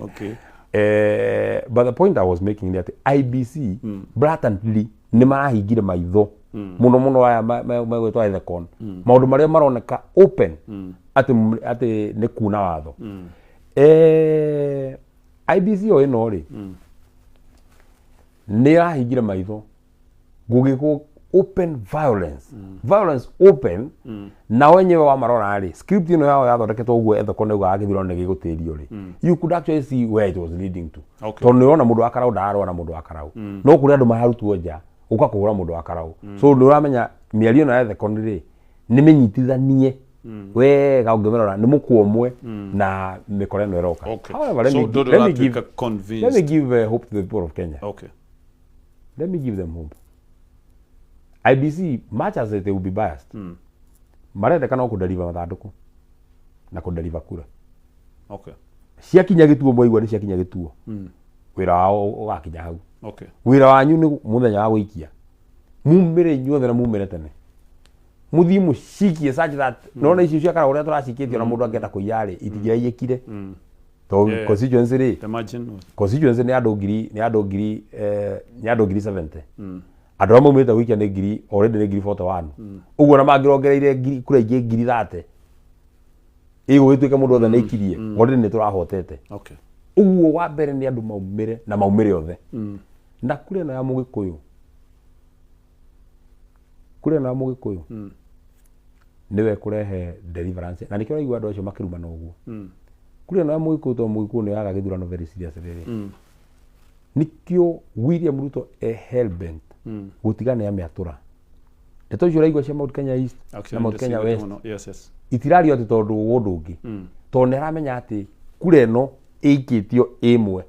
okay but the point I was making that IBC blatantly ni marahingire maitho muno aya megwetwa ethecon maundu maria maroneka open ati ni kuna watho IBC o ino ri ni rahingire maitho gugiko open violence open na wenyewe wa marora ri script ino yao yathondeketwo uguo ethecon neuga agithurano ni gigutirio ri you could actually see where it was leading to tondu niona mundu wa karau ndararwa na mundu wa karau no kuri andu maharutwo nja uka kuhura mundu wa karau so ndu uramenya miario na ethecon ri ni minyitithanie wega ungimerora ni mukuomwe na mikore no eroka however let me give hope to the people of Kenya. Let me give them hope. IBC much as they will be biased marendekana kudeliver mathanduku na kudeliver kura ciakinya gituo mwaigua ni ciakinya gituo wira wao ugakinya hau wira wanyu ni muthenya wa guikia mumire inyuothe na mumire tene muthii mucikie such that nona icio cia kara uria turacikitio na mundu angenda kuiyari itingiraiyekire to constituency ri constituency ni andu ngiri 70 andu amwe meta wikia ni ngiri already ni ngiri 41 uguo na mangirongereire kura ingi ngiri 30 igo gituike mundu othe naikirie already ni turahotete uguo wa mbere ni andu maumire na maumire othe na kure na mugikuyu niwe kurehe deliverance na nikio raigua andu acio makiruma na uguo kure na mugikuyu to mugikuyu ni yaga githurano very serious riri nikio William Ruto hellbent gutigana ya miatura ndeto icio raigua cia Mount Kenya East na Mount Kenya West itirario ati tondu wundu ungi tondu neramenya ati kure no ikitio imwe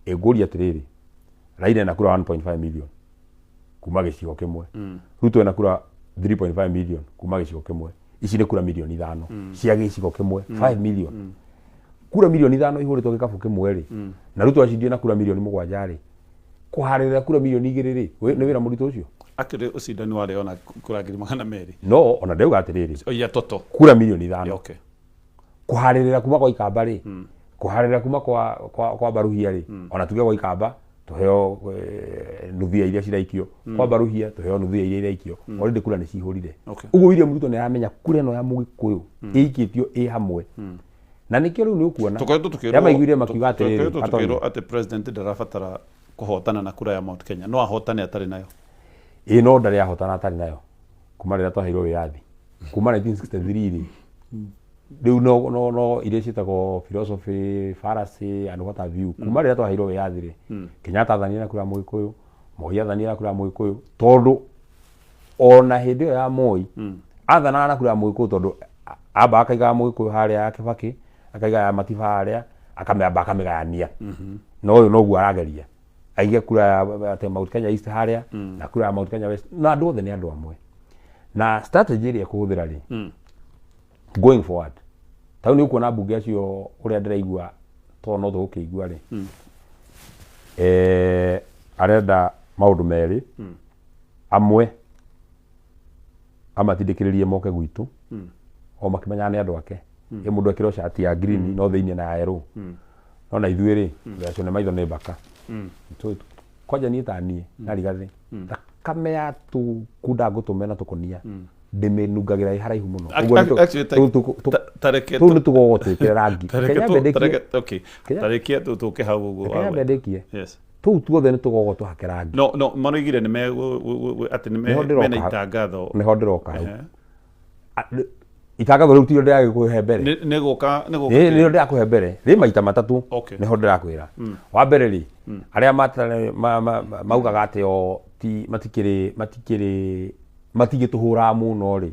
eguri atiriri Raila na kura 1.5 million kuma gicigo kimwe Ruto na kura 3.5 million kuma gicigo kimwe ici ni kura milioni 5 cia gicigo kimwe 5 million kura milioni 5 ihuritwo gikabu kimwe ri na Ruto acindie na kura milioni 7 ri kuharira kura milioni 2 ri ni wira muritu ucio akire ucindani wale ona kura 200 no ona ndeuga atiriri oya toto kura milioni 5 kuharira kuma kwa Ikamba ri kuharira kuma kwa Baruhia ri ona tuge kwa Ikamba tuheo nuthia iria ciraikio kwa Baruhia tuheo nuthia iria iraikio already kura ni cihurire uguo William Ruto ni aramenya kura no ya mugikuyu ikitio hamwe na nikio riu ni ukuona yamaiguire makiuga atiriri ati president ndarabatara kuhotana na kura ya Mount Kenya no ahotane atari nayo no ndari ahotana atari nayo kuma rira twaheirwo wiathi kuma 1963 ri riu no iria citagwo philosophy fallacy and what have you kuma rira twaheirwo wiathi ri Kenyatta athania na kura mugikuyu Moi athania na kura mugikuyu tondu ona hindi ya Moi athana na kura mugikuyu tondu amba akaiga mugikuyu haria ya Kibaki akaiga ya Matiba haria akameba akamigania no guo arageria aige kura ya Mount Kenya East haria na kura ya Mount Kenya West na andu othe ni andu amwe na strategy iria kuhuthira ri going forward tau ni ukuona bunge acio uria ndiraigua to no tugukiigua ri arenda maundu meri amwe amatindikiririe moke gwitu o makimenya ni andu ake mundu ekiro shati ya green no thiini na ya yellow no na ithuĩ ri acio ni maitho ni baka kwaja ni tani na rigathi takame ya tu kuda gutumena tukonia ndimenungagira haraihu muno tareke tu ni tugogo twikire rangi okay tareke tuke hau uguo Kenya bendekie yes tu tuothe ni tugogo tuhake rangi no manoigire ni ati ni mena itangatho ni hondiroka hau itangatho riu tio ndiragikuhe mbere ni guka ni ndirakuhe mbere ri maita matatu ni ho ndirakwira wa mbere ri aria maugaga ati o ti matigituhura muno ri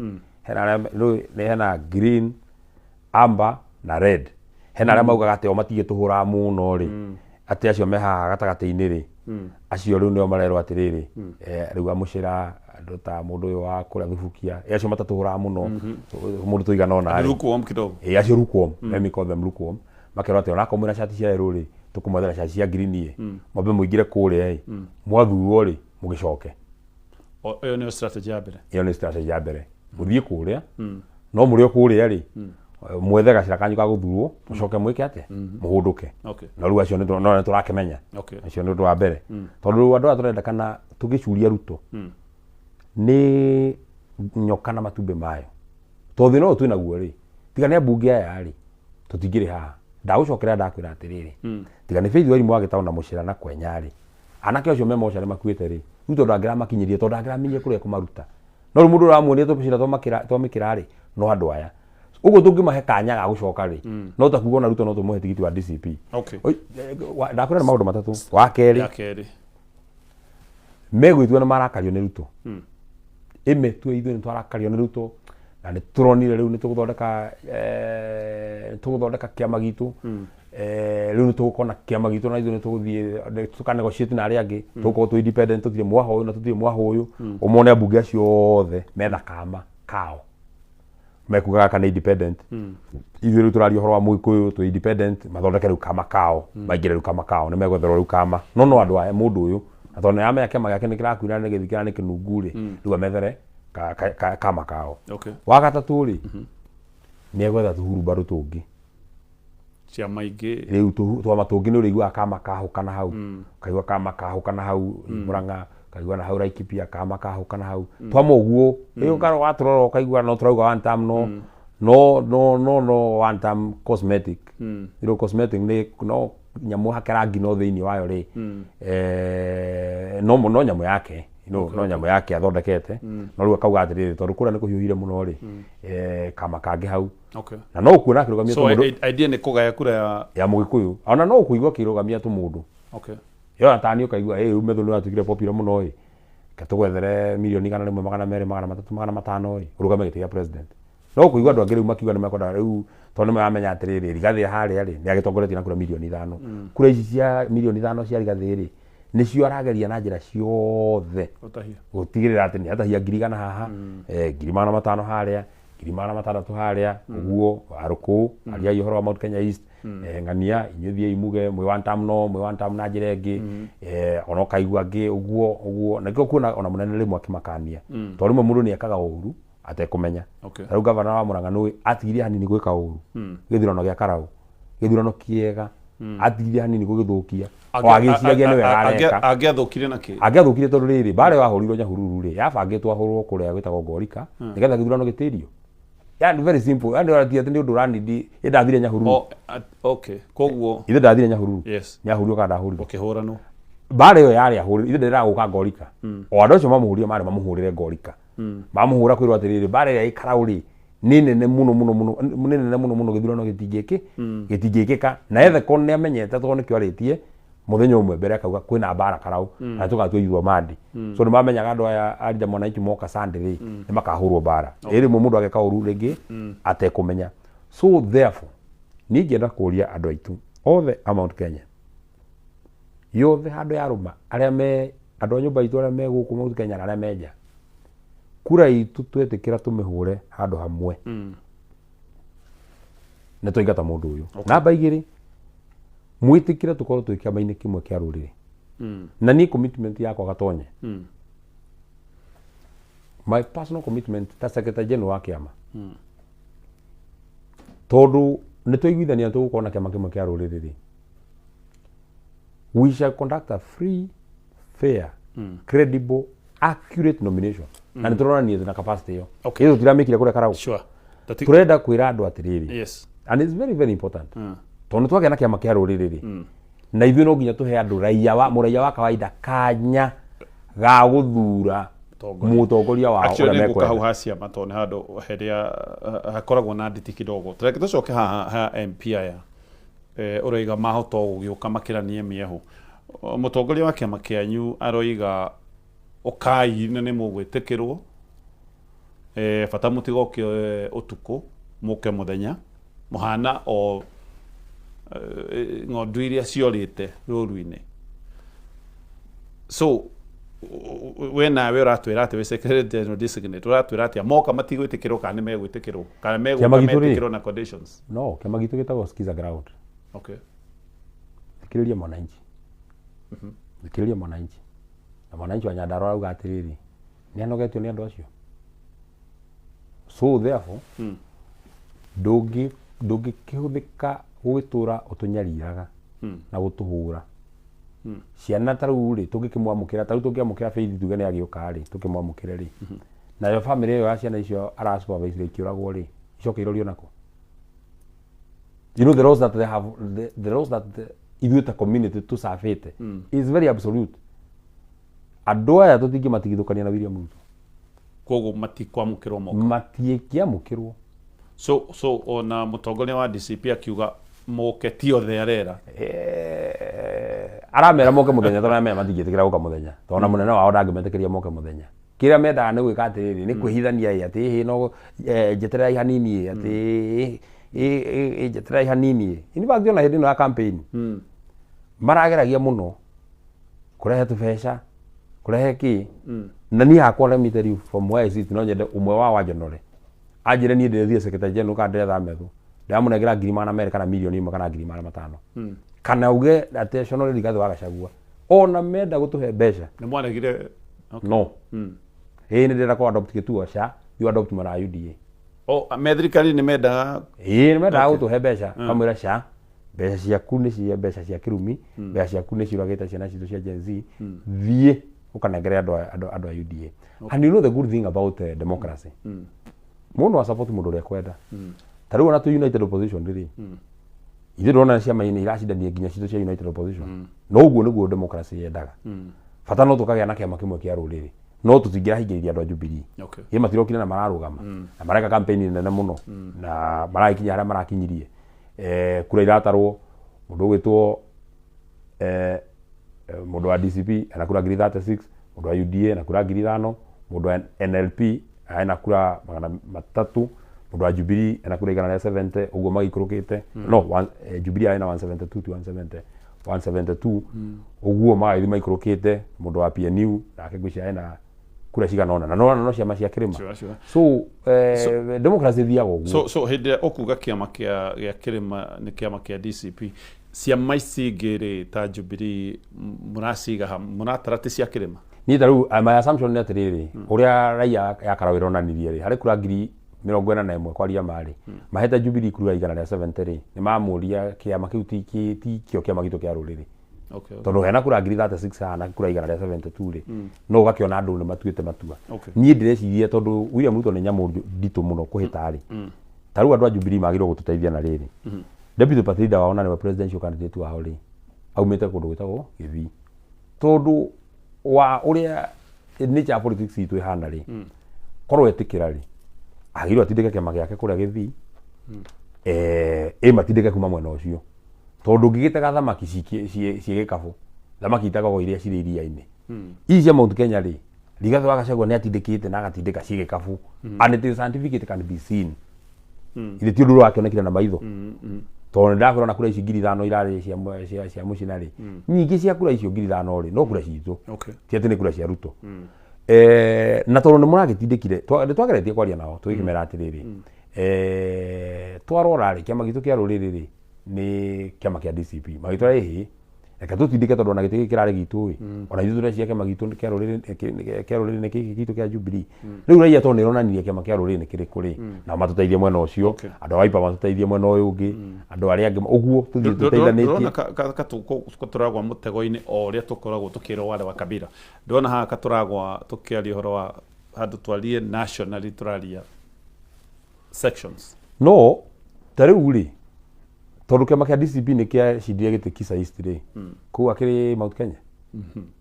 hena green amber na red hena aria maugaga ati o matigituhura muno ri ati acio mehaha gatagati-ini ri acio riu nio marerwo atiriri riu amucira andu ta mundu uyu wa kuria thubukia acio matatuhura muno mundu tuigana ona lukewarm kidogo acio lukewarm let me call them lukewarm makerwo ati ona komwira shati cia yellow ri tukumwethera shati cia green ye mwambe muingire kuria mwathurwo ri mugicoke iyo ni strategy ya mbere iyo ni strategy ya mbere muthie kuria no muri kuria ri mwethe gacira kanyu ka guthurwo mucoke mwike ate muhunduke na riu acio no turakimenya acio ni undu wa mbere tondu andu aturenda kana tugicuria Ruto ni nyoka na matumbe mayo tothi no twina guo ri tiga ni mbunge aya ri tutingiri haha ndagucokera ndakwira atiriri tiga ni Faith Wairimu agitaona na mucira na kwenya ri anake acio memo cia makuite ri riu tondu angira makinyirie tondu angira minye kuria kumaruta no mundu uramuonia tucira twamikira ri no andu aya ugo tungimahe kanya ga gucoka ri no takuga na Ruto no tumuhe tigiti wa DCP ndakwira maundu matatu wa keri megwitua na marakario ni Ruto ime tu ithu ni twarakario ni Ruto na ni turonire riu ni tuguthondeka kiama gitu riu ni tugukona kiama gitu na ithu ni tuguthie tukanegotiate na aria angi tugukorwo tu independent tutire mwaho uyu na tutire mwaho uyu umone ambunge acio othe metha kama kao mekugaga kana independent ithu riu turario horo wa Muikuyu tu independent mathondeke riu kama kao maingire riu kama kao ni megwetherwo riu kama no andu aya mundu uyu atone amenya kiama giake ni kirakuira ni githikira ni kinungu ri riu amethere kama kao wa gatatu ri ni egwetha tuhuru baru tungi cia maingi riu twama tungi ni urigua kama kahu kana hau kaigua kama kahu kana hau Murang'a kaigua na hau Laikipia kama kahu kana hau twama uguo iyo karo waturora kaigua no turauga one time no one time cosmetic iro cosmetic ni no nyamu hakerangi no thiini wayo ri no nyamu yake no nyamu yake athondekete no riu akauga atiriri tondu kuria ni kuhiuhire muno ri kama kangi hau na no kuona kirugamia tu mundu idea ni kugaya kura ya Mugikuyu ona no kuigua kirugamia tu mundu yo atani ukaigua umethu ni watukire popular muno ri katugwethere milioni 100 200 300 500 urugame giti ya president no kuigua andu angiri makiuga ni makwenda riu tondu mamenya atiriri Rigathi haria ri ni agitongoretie na kura milioni 5 kura ici cia milioni 5 cia Rigathi ri nicio arageria na njira ciothe gutigirira ati ni atahia ngiri 100 haha ngiri 500 haria ngiri 600 haria uguo aruku aria ihoro wa Mount Kenya East ngania inyuthie imuge mwe one time na njira ingi ona kaigua ngi uguo na kio kuna ona munene rimwe akimakania tondu mundu ni ekaga uru atekumenya riu governor wa Murang'a nui atigirie hanini gwika uru githurano gia Karau githurano kiega atigirie hanini gugithukia agiciragia ni wega areka agiathukire naki agiathukire tondu riri bare wahurirwo Nyahururu ri yabangitwo ahurwo kuria gwitagwo Ngorika nigetha githurano gitirio yani very simple yani ati ni undu ranidi indathire Nyahururu koguo ithe ndathire Nyahururu Nyahururu kada ahuriro ukihurano bare yo yari ahuriro ithe ndira guka Ngorika o andu acio mamuhuria mari mamuhurire Ngorika mamuhura kwirwo atiriri bare ya Karau ri nene muno githurano gitingikika na ethe kon ni amenyete tondu ni kioritie muthenya umwe mbere akauga kwina bara Karau na tugatuithwo mandi so ni mamenyaga andu aya arija mwananchi moka Sunday ri ni makahurwo bara iri mundu ageka uru ringi atekumenya so therefore ni ngenda kuria andu aitu othe Mount Kenya yothe handu ya ruma aria me andu nyumba itu aria me guku Mount Kenya na aria menja kura itu twetikira tumihure handu hamwe na tuingata mundu uyu namba 2 mwitikire tukorwo twi kiama-ini kimwe kia ruriri na ni commitment yakwa gatonye my personal commitment ta secretary general wa kiama tondu ni tuiguithania tugukona kiama kimwe kia ruriri we shall conduct a free fair credible accurate nomination na nä tå ronanie na capacity ĩyo Okay. ĩyo tũtiramĩkire kũrĩa Karau Sure. tũrenda kwĩra andũ atĩrĩrĩ Yes. and it's very very important tondũ twagĩa na kĩama kĩa rũrĩrĩ rĩ na ithuĩ no nginya tũhe andũ mũraiya wa kawaida kanya ga gũthura mũtongoria wao Actually nĩ gũka hau ha ciama tondũ nĩ handũ hĩrĩa hakoragwo na nditi kidogo tũreke tũcoke ha MP aya ũroiga mahota gũgĩũka makĩranie mĩehu mũtongoria wa kĩama kĩanyu aroiga ũkai nĩ mũgwĩtĩkĩrwo bata mũtigoke ũtukũ mũke mũthenya mũhana o ng'ondu iria ciorĩte rũru-inĩ so we nawe ũratwĩra atĩ wĩ secretary general designate ũratwĩra atĩ moka matigwĩtĩkĩrwo kana nĩ megwĩtĩkĩrwo kana megwĩtĩkĩrwo na conditions no kĩama gitũ gĩtagwo Skiza Ground. Okay. Thikĩrĩria mwananchi thikĩrĩria mwananchi na mwananchi wa Nyandarua arauga atĩrĩrĩ nĩ anogetio nĩ andũ acio so therefore ndũngĩkĩhũthĩka gũgĩtũra ũtũnyariraga na gũtũhũra ciana tarĩu rĩ tũngĩkĩmwamũkĩra tarĩu tũngĩamũkĩra Faith tuge nĩ agĩũka rĩ tũkĩmwamũkĩre rĩ nayo bamĩrĩ ĩyo ya ciana icio arasupervise ikĩũragwo rĩ icoke irorio nako. You know the laws that they have the laws that ithuĩ ta community tũcabĩte is very absolute. Andũ aya tũtingĩmatigithũkania na William Ruto koguo matikwamũkĩrwo moka matiĩkĩamũkĩrwo so ona mũtongoria wa DCP akiuga moke ti othe arera aramera moke mũthenya tondũ amera matingĩtĩkĩra gũka mũthenya tondũ mũnene wao ndangĩmetĩkĩria moke mũthenya kĩrĩa mendaga nĩ gwĩka atĩrĩrĩ nĩ kwĩhithania atĩ hĩ no njeterera ihanini atĩ njeterera ihanini in fact ona hĩndĩ ĩno ya campaign marageragia mũno kũrehe tũbeca kũrehe kĩ na niĩ hakwa let me tell you from where I sit no nyende ũmwe wa Wanjonore anjĩre niĩ ndĩrĩthie secretary general kana ndĩretha metho ndamũnengera ngiri magana merĩ kana mirioni ĩmwe kana ngiri magana matano kana uge attention Rigathĩ wa Gachagua ona menda gũtũhe mbeca nĩ mwanegire no nĩ ndĩrenda kũ adopt gĩtuo SHA you adopt mara UDA methirikari nĩ mendaga nĩ mendaga gũtũhe mbeca kamwĩra SHA mbeca ciaku nĩ cia mbeca cia kĩrumi mbeca ciaku nĩ ciũragĩte ciana citũ cia Gen Z thiĩ ũkanengere andũ a UDA and you know the good thing about democracy mũndũ wa support mũndũ ũrĩa kwenda tarĩu ona tũ united opposition rĩ ithuĩ ndĩrona ciama nĩ iracindania nginya citũ cia united opposition no ũguo nĩguo democracy yendaga bata no tũkagĩa na kĩama kĩmwe kĩa rũrĩrĩ no tũtingĩrahingĩrĩria andũ a Jubilee yĩ matirokire na mararũgama na mareka campaign nene mũno na marakinya harĩa marakinyirie kura iratarwo mũndũ ũgwĩtwo mũndũ wa DCP ana kura 36 mũndũ wa UDA na kura 5,000 mũndũ wa NLP ana kura 300 mũndũ wa Jubilee ana kura 170 ũguo magĩikũrũkĩte no Jubilee ana 172 ũguo magĩthiĩ maikũrũkĩte mũndũ wa PNU nake ngwĩciria ana kura cigana ona na no ciama cia kĩrĩma so democracy thiaga ũguo so hĩndĩ ũkuga kĩama gĩa kĩrĩma nĩ kĩama kĩa DCP ciama ici ingĩ rĩ ta Jubilee mũraciga mũratara tĩ cia kĩrĩma niĩ tarĩu my assumption nĩ atĩrĩrĩ ũrĩa raia ya Karau ĩronanirie rĩ harĩ kura ngiri 41 kwaria marĩ mahete Jubilee kura 170 rĩ nĩ mamũria kĩama kĩu ti kĩo kĩama gitũ kĩa rũrĩrĩ tondũ hena kura ngiri 36 hana kura 172 rĩ no ũgakĩona andũ nĩ matuĩte matua niĩ ndĩreciria tondũ William Ruto nĩ nyamũ nditũ mũno kũhĩta rĩ tarĩu andũ a Jubilee magĩrĩirwo gũtũteithia na rĩrĩ deputy party leader wao na nĩwe presidential candidate wao rĩ aumĩte kũndũ gwĩtagwo Gĩthii tondũ wa ũrĩa nature ya politics itũ ĩhana rĩ korwo etĩkĩra rĩ agĩrĩirwo atindĩke kĩama gĩake kũrĩa Gĩthii matindĩke kuma mwena ũcio tondũ ngĩgĩtega thamaki ciĩ gĩkabũ thamaki itagwo iria cirĩ iria-inĩ ici cia Mount Kenya rĩ Rigathĩ wa Gachagua nĩ atindĩkĩte na agatindĩka ciĩ gĩkabũ and it is scientific can be seen ithe ti ũndũ ũrakĩonekire na maitho tondũ ndakwĩra na kura ici ngiri 5 irarĩ cia mũcina rĩ nyingĩ cia kura icio ngiri 5 rĩ no kura citũ ti atĩ nĩ kura cia Ruto na tondũ nĩ mũragĩtindĩkire twageretie kwaria nao tũgĩkĩmera atĩrĩrĩ twarora rĩ kĩama gitũ kĩa rũrĩrĩ rĩ nĩ kĩama kĩa DCP magĩtwara ĩhĩ reke tutindike tondu ona gitigi kirari gitu ona ithu tũreciria kĩama gitũ kĩa rũrĩrĩ kĩrĩ gitũ kĩa Jubilee rĩu raia tondu nĩronanirie kĩama kĩa rũrĩrĩ nĩ kĩrĩkũ rĩ na matũteithie mwena ũcio andũ a Wiper matũteithie mwena ũyũ ũngĩ andũ arĩa angĩ ũguo tũthiĩ tũteithanĩtie katũragwa mũtego-inĩ o ũrĩa tũkoragwo tũkĩrwo wale wa Kabira ndona haha katũragwa tũkĩaria ũhoro wa handũ twarie nationally tũraria sections no tarĩu rĩ tondu kĩama kĩa DCP nĩ kĩacindire gĩtĩ Kisa East rĩ kũu akĩrĩ Mount Kenya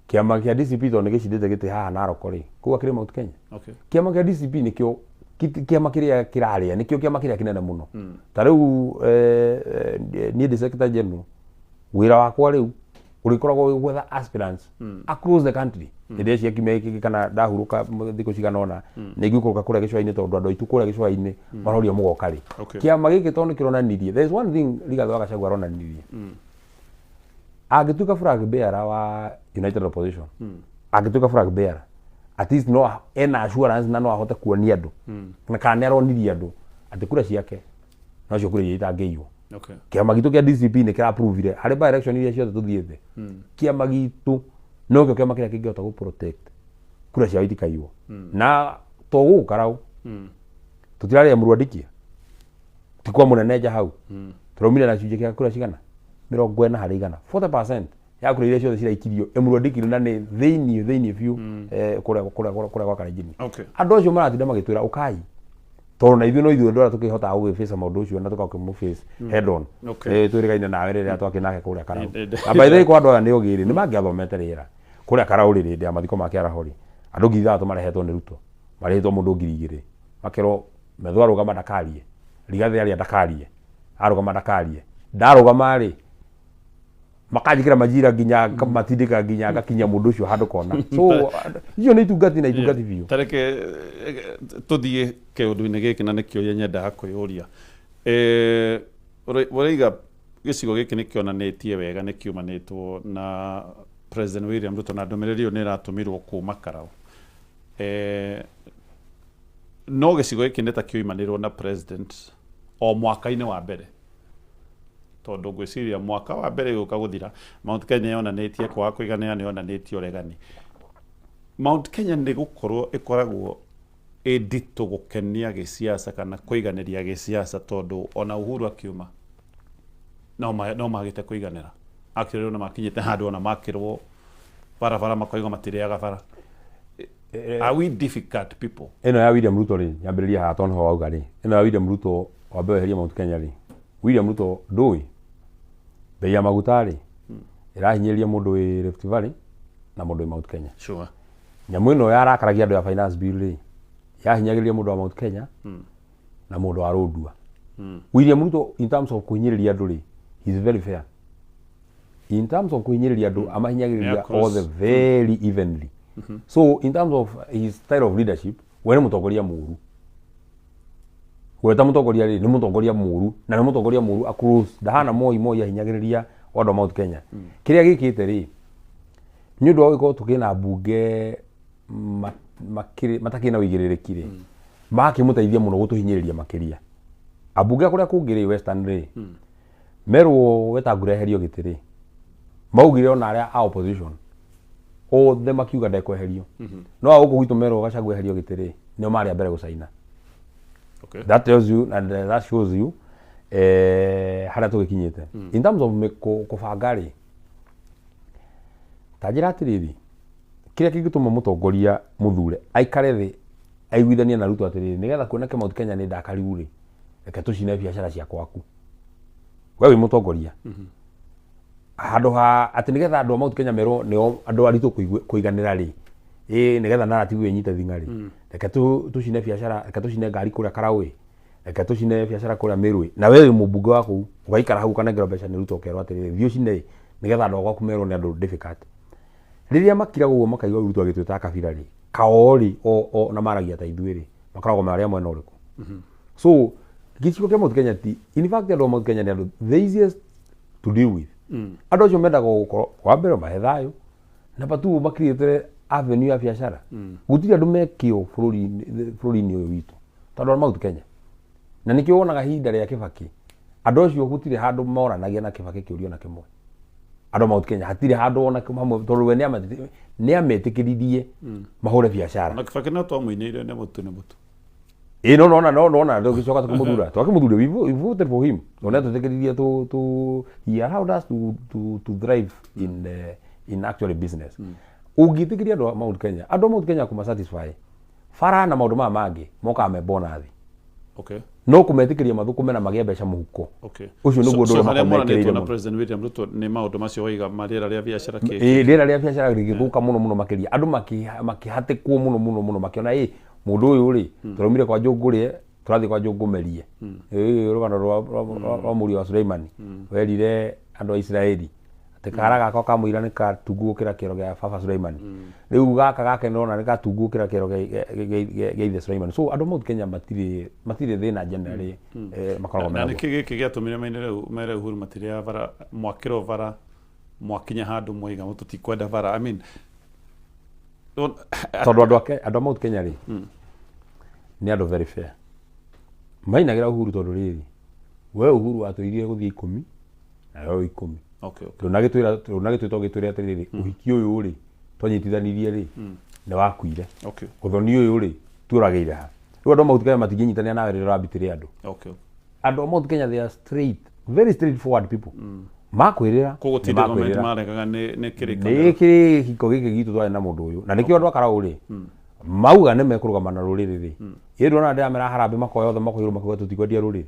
kĩama kĩa DCP tondu nĩ gĩcindĩte gĩtĩ haha Narok rĩ kũu akĩrĩ Mount Kenya kĩama kĩa DCP nĩkĩo kĩama kĩrĩa kĩrarĩa nĩkĩo kĩama kĩrĩa kĩnene mũno tarĩu niĩ ndĩ Secretary General wĩra wakwa rĩu ũrĩkoragwo gwetha aspirants across the country hĩndĩ cia kiumia gĩkĩ kana ndahurũka thikũ cigana ũna nĩ ngĩikũrũka kũrĩa gĩcũa-inĩ tondũ andũ aitũ kũrĩa gĩcũa-inĩ maroria mũgoka rĩ kĩama gĩkĩ tondũ kĩronanirie there is one thing Rigathĩ wa Gachagua aronanirie angĩtuĩka flag bearer wa United Opposition angĩtuĩka flag bearer at least no ena assurance na no ahote kuonia andũ na kana nĩaronirie andũ atĩ kura ciake no cio kura iria itangĩiywo kĩama gitũ kĩa DCP nĩ kĩra-prove-ire harĩ by election iria ciothe tũthiĩte kĩama gitũ no kĩo kĩama kĩrĩa kĩngĩhota gũ-protect kura ciao itikaiywo na to gũkũ Karaũ tũtirarĩa mũrwandikia ti kwa mũnene nja hau tũraumire na gĩcunjĩ kĩa kura cigana 40% 40% ya kura iria ciothe ciraikirio mũrwandikirio na nĩ thĩiniĩ biũ kũrĩa gwa Kalenjin andũ acio maratinda magĩtwĩra ũkai tondũ na ithuĩ no ithuĩ ndwara tũkĩhota gũgĩface maũndũ ũcio na tũkakĩmũface head on twĩrĩgaine nawe rĩrĩa twakĩnake kũrĩa Karaũ na by the way kwa andũ aya nĩ ũgĩrĩ nĩ mangĩathomete rĩera kũrĩa Karaũ rĩrĩ hĩndĩ ya mathiko ma Kĩarahori andũ ngiri ithathatũ marehetwo nĩ Ruto marehetwo mũndũ ngiri igĩrĩ makerwo Methũ arũgama ndakarie Rigathĩ arĩa ndakarie arũgama ndakarie ndarũgama rĩ makanjĩkĩra majira nginya matindĩka nginya ngakinya mũndũ ũcio handũ kona so icio nĩ itungati na itungati biũ tareke tũthiĩ kĩũndũ-inĩ gĩkĩ na nĩkĩo ég nyendaga kwĩyũria ũraiga gĩcigo gĩkĩ nĩ kĩonanĩtie wega nĩ kiumanĩtwo na President William Ruto na ndũmĩrĩri ĩyo nĩ ĩratũmirwo kuma Karaũ no gĩcigo gĩkĩ nĩ ta kĩoimanĩrwo na president o mwaka-inĩ wa mbere tondũ ngwĩciria mwaka wa mbere gũka gũthira Mount Kenya yonanĩtie kwaga kũiganĩra nĩ yonanĩtie ũregani Mount Kenya nĩ gũkorwo ĩkoragwo nditũ gũkenia gĩsiasa kana kũiganĩria gĩsiasa tondũ ona Uhuru akiuma no magĩte kũiganĩra actually no makinyĩte handũ ona makĩrwo barabara makoiga matirĩaga bara are we difficult people ĩno ya William Ruto rĩ nyambĩrĩria haha tondũ ho wauga rĩ ĩno ya William Ruto wambe weherie Mount Kenya rĩ William Ruto ndũĩ bei ya maguta rĩ ĩrahinyĩrĩria mũndũ wĩ Rift Valley na mũndũ wĩ Mount Kenya sure nyamũ ĩno yarakaragia andũ ya finance bill rĩ yahinyagĩrĩria mũndũ wa Mount Kenya na mũndũ wa Rũndua William Ruto in terms of kũhinyĩrĩria andũ rĩ he is very fair in terms of kũhinyĩrĩria andũ amahinyagĩrĩria all the very evenly so in terms of his style of leadership we nĩ mũtongoria mũru gweta mũtongoria rĩ nĩ mũtongoria mũru na nĩ mũtongoria mũru across ndahana Moi ahinyagĩrĩria andũ a Mount Kenya kĩrĩa gĩkĩte rĩ nĩ ũndũ wa gũkorwo tũkĩna mbunge matakĩna ũigĩrĩrĩki rĩ makĩmũteithia mũno gũtũhinyĩrĩria makĩria ambunge kũrĩa kũngĩ rĩ Western rĩ merwo Wetangula eherio gĩtĩ rĩ maugire ona arĩa a opposition othe makiuga ndekweherio no gũkũ gwitũ merwo Gachagua eherio gĩtĩ rĩ nĩo marĩ mbere gũcaina that tells you and that shows you harĩa tũgĩkinyĩte in terms of kũbanga rĩ ta njĩra atĩrĩrĩ kĩrĩa kĩngĩtũma mũtongoria mũthure aikare thĩ aiguithanie na Ruto atĩrĩrĩ nĩgetha kuoneke Mount Kenya nĩ ndakariu rĩ reke tũcine biacara cia kwaku we wĩ mũtongoria handũ ha atĩ nĩgetha andũ a Mount Kenya merwo nĩo andũ aritũ kũiganĩra rĩ nĩgetha narrative ĩnyite thing'a rĩ reke tũcine biacara reke tũcine ngari kũrĩa Karaũ reke tũcine biacara kũrĩa Meru na we wĩ mũmbunge wa kũu ũgaikara hau kanengerwo mbeca nĩ Ruto ũkerwo atĩrĩrĩ thiĩ ũcine nĩgetha andũ agwaku merwo nĩ andũ difficult rĩrĩa makira ũguo makaigua Ruto agĩtwĩta kabira rĩ kao rĩ o na maragia ta ithuĩ rĩ makoragwo marĩa mwena ũrĩkũ so gĩcigo kĩa Mount Kenya ti in fact andũ a Mount Kenya nĩ andũ the easiest to deal with andũ acio mendaga gũkorwo wa mbere mahe thayũ na batu makirĩte avenue ya biacara gũtirĩ andũ mekĩo bũrũri-inĩ ũyũ witũ tondũ Mount Kenya na nĩkĩo wonaga hinda rĩa Kibaki andũ acio gũtirĩ handũ moranagia na Kibaki kĩũrio na kĩmwe andå Mount Kenya hatirä handå ona hamwe tondå we nä ametäkäririe mahå re biacara na Kibaki no twamũinĩire nĩ mũtu no ndå gä coka tå kä må thura twakä må thure we voted for him no nä atåtäkäririe he allowed us to thrive in actually business å ngä tä kä ria andå a Mount Kenya kå ma satisfy bara na maå ndå maya mangä mokaga me bonathi no kå metä kä ria mathå kå mena magä a mbeca må huko å cio nä guo ndå makomekä na President William Ruto nä maå ndå macio waiga ma rĩera rĩa biacara rĩera rĩa biacara rä gä thå ka må no makä ria andå makä hatä kwo må no makä ona må ndå å yå rä tå raumire kwa njå ngå rä tå rathiä kwa njå ngå merie rå gano rwa må ri wa Suleimani werire andå a Israeli atä kara gakwa kamå ira nä katungu gå kä ra kä ro gä a baba Suleimani rä u gaka gake nona nä gatungu gå kä ra kä ro gä ithe Suleimani so andå Mount Kenya matirä thä na generally makoragwo na nä kä gä kä gä atå mä re mere Uhuru matirä ya bara mwakä ro bara mwakinya handå mwaiga må tå tikwenda bara tondå andå a Mount Kenya rä nä andå very fair mainagä ra Uhuru tondå rä rä we Uhuru watå irie gå thiä 10 na yo 10 rä na gä twä to gä twä re atä rä rä å hiki å yå rä twanyitithanirie rä nä wakuire å thoni å yå rä tuå ragä ire ha rä u andå a Mount Kenya matingä nyitania nawe rä rä rambitä rä andå andå a Mount Kenya they are very straight forward people makwä rä ra nä kä hiko gä kä gitå twarä na må ndå å yå na nä kä o andå a Karaũ rä mauga nä mekå rå gama na rå rä rä rä ä ndå na ndä ramera harambä makoya othe makoirwo makiuga tå tikwendia rå rä rä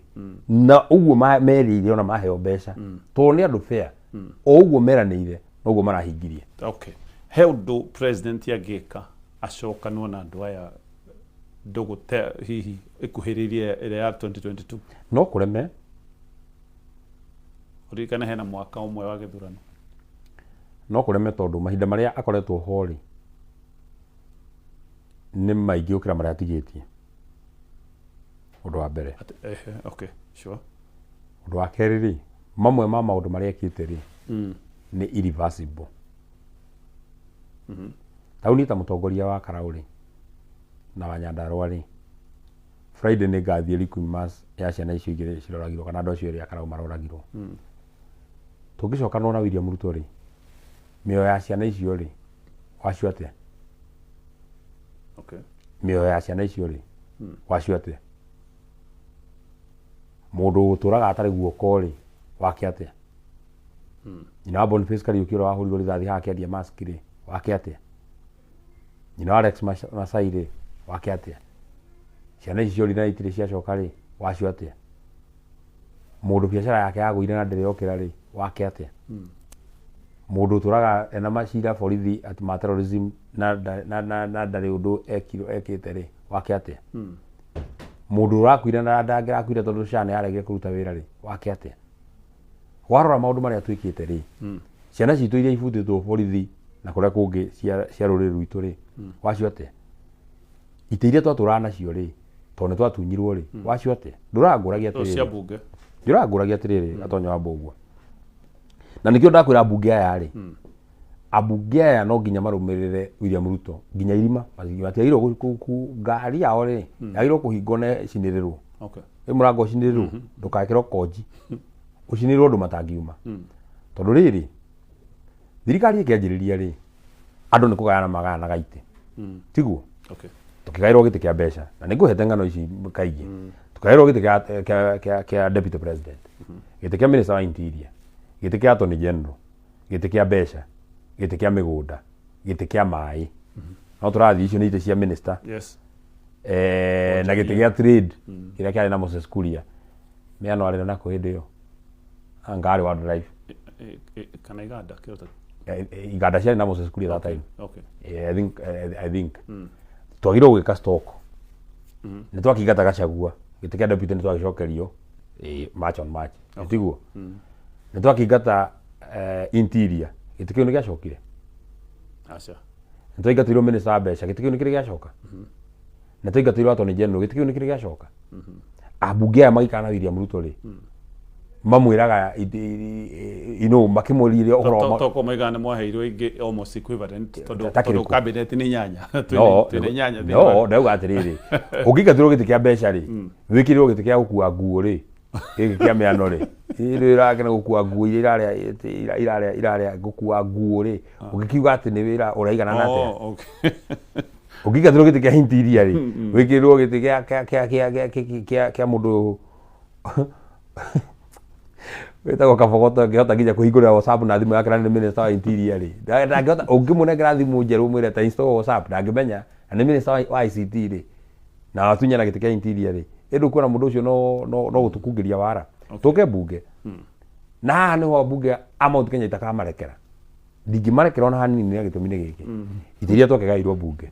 na å guo merä ire ona maheo mbeca tondå nä andå fair o å guo meranä ire no guo marahingirie he å ndå president angä ka acokanwo na andå aya ndå gå te hihi ä kuhä rä rie ä rä ya 2022 no kå reme å ririkane hena mwaka å mwe wa gä thurano no kå reme tondå mahinda marä a akoretwo ho rä nä maingä å kä ra marä a atigä tie å ndå wa mbere å ndå wa kerä rä mamwe ma maå ndå marä a ekä te rä nä irreversible tau niä ta må tongoria wa Karaũ rä na wa Nyandarua rĩ Friday nĩ ngathiĩ Likumas ya ciana icio igĩrĩ ciroragirwo kana andũ acio erĩ a Karaũ maroragirwo tũngĩcokana na William Ruto rĩ mĩoyo ya ciana icio rĩ wacio atĩa mĩoyo ya ciana icio rĩ wacio atĩa mũndũ ũtũraga atarĩ guoko rĩ wake atĩa nyina wa Boniface Kariuki ũrĩa wahũrirwo rithathi haha akĩendia mask rĩ wake atĩa nyina wa Alex Masai rĩ wake atĩa ciana icio rĩ na itirĩ ciacoka rĩ wacio atĩa mũndũ biacara yake yagũire na ndĩrĩ yokĩra rĩ wake atĩa mũndũ ũtũraga ena macira borithi ati ma terrorism na ndarĩ ũndũ ekĩte rĩ wake atĩa mũndũ ũrakuire na ndangĩrakuire tondũ SHA nĩ yaregire kũruta wĩra rĩ wake atĩa warora maũndũ marĩa twĩkĩte rĩ ciana citũ iria ibutĩtwo borithi na kũrĩa kũngĩ cia rũrĩrĩ rwitũ rĩ wacio atĩa ite iria twatũraga nacio rĩ tondũ nĩ twatunyirwo rĩ wacio atĩa ndũrangũragia atĩrĩrĩ Atonya wa Mbũgua na nĩkĩo ndakwĩra ambunge aya rĩ ambunge aya no nginya marũmĩrĩre William Ruto nginya irima matiagĩrĩirwo ngari yao rĩ yagĩrĩirwo kũhingwo na cinĩrĩrwo ĩ mũrango ũcinĩrĩrwo ndũgekĩrwo konji ũcinĩrĩrwo ũndũ matangiuma tondũ rĩrĩ thirikari ĩkĩanjĩrĩria rĩ andũ nĩ kũgayana magayanaga itĩ tiguo tũkĩgaĩrwo gĩtĩ kĩa mbeca na nĩ ngũhete ng'ano ici kaingĩ tũkaĩrwo gĩtĩ kĩa deputy president gĩtĩ kĩa minister wa interior gĩtĩ kĩa attorney general gĩtĩ kĩa mbeca gĩtĩ kĩa mĩgũnda gĩtĩ kĩa maĩ no tũrathiĩ icio nĩ itĩ cia minister na gĩtĩ gĩa trade kĩrĩa kĩarĩ na Moses Kuria mĩano arĩ nako hĩndĩ ĩyo ngarĩ wa drive kana iganda ciarĩ na Moses Kuria that time I think twagĩrwo gwĩka stock nĩ twakĩingata Gachagua gĩtĩ kĩa deputy nĩ twagĩcokerio march on march tiguo nĩ twakĩingata interior gĩtĩ kĩu nĩ gĩacokire nĩ twaingatĩirwo minister wa mbeca gĩtĩ kĩu nĩ kĩrĩ gĩacoka nĩ twaingatĩirwo attorney general gĩtĩ kĩu nĩ kĩrĩ gĩacoka ambunge aya magĩikara na William Ruto rĩ mamwĩraga makĩmũririe ũhoro toko maigana mwaheirwo ingĩ almost equivalent tondũ cabinet nĩ nyanya twĩna nyanya no ndauga atĩrĩrĩ ũngĩingatĩrwo gĩtĩ kĩa mbeca rĩ wĩkĩrĩrwo gĩtĩ kĩa gũkua nguo rĩ gĩkĩ kĩa mĩano rĩ ire iragena gukua nguo iraria gukua nguo ri ugikiuga ati ni wira uraigana na atia okay ugigathirwo giti kia interior ri wikirwo giti kia mundu wetagwo kabogoto ngihota nginya kuhingurira WhatsApp na thimu yake na ni minister wa interior ri ndangihota ungimunengera thimu njeru mwire ta install WhatsApp ndangimenya na ni minister wa ICT ri na atunya na giti kia interior ri endu kuona mundu ucio no gutukungiria wara tuke bunge na ni ho bunge amount Kenya itakamarekera ndingimarekera ona hanini ni gitumine giki itiria twakegairwo bunge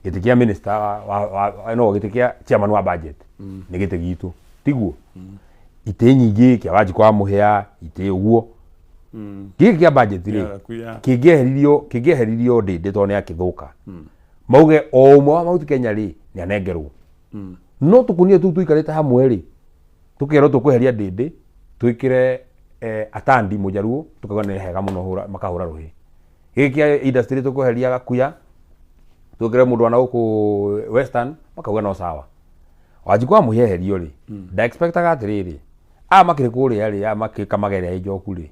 giti kia minister wa no giti kia chairman wa budget ni giti gitu tiguo ite nyingi kia Wanjiku wa Muhia ite uguo giki kia budget ri kingeheririo ndinde to ni akithuka mauge o umwe wa mauti Kenya ri ni anengerwo no tukunie tu tuikarite hamwe ri tukero tukweheria ndinde twikire atandi mujaruo tukagwa ni hega muno hura makahura ruhi giki kia industry tukweheria gakuya tukire mundu wana guku western makauga no sawa Wanjiku wa Muhia herio ri nda expectaga atiriri makire kuria ri makikamageria ijoku ri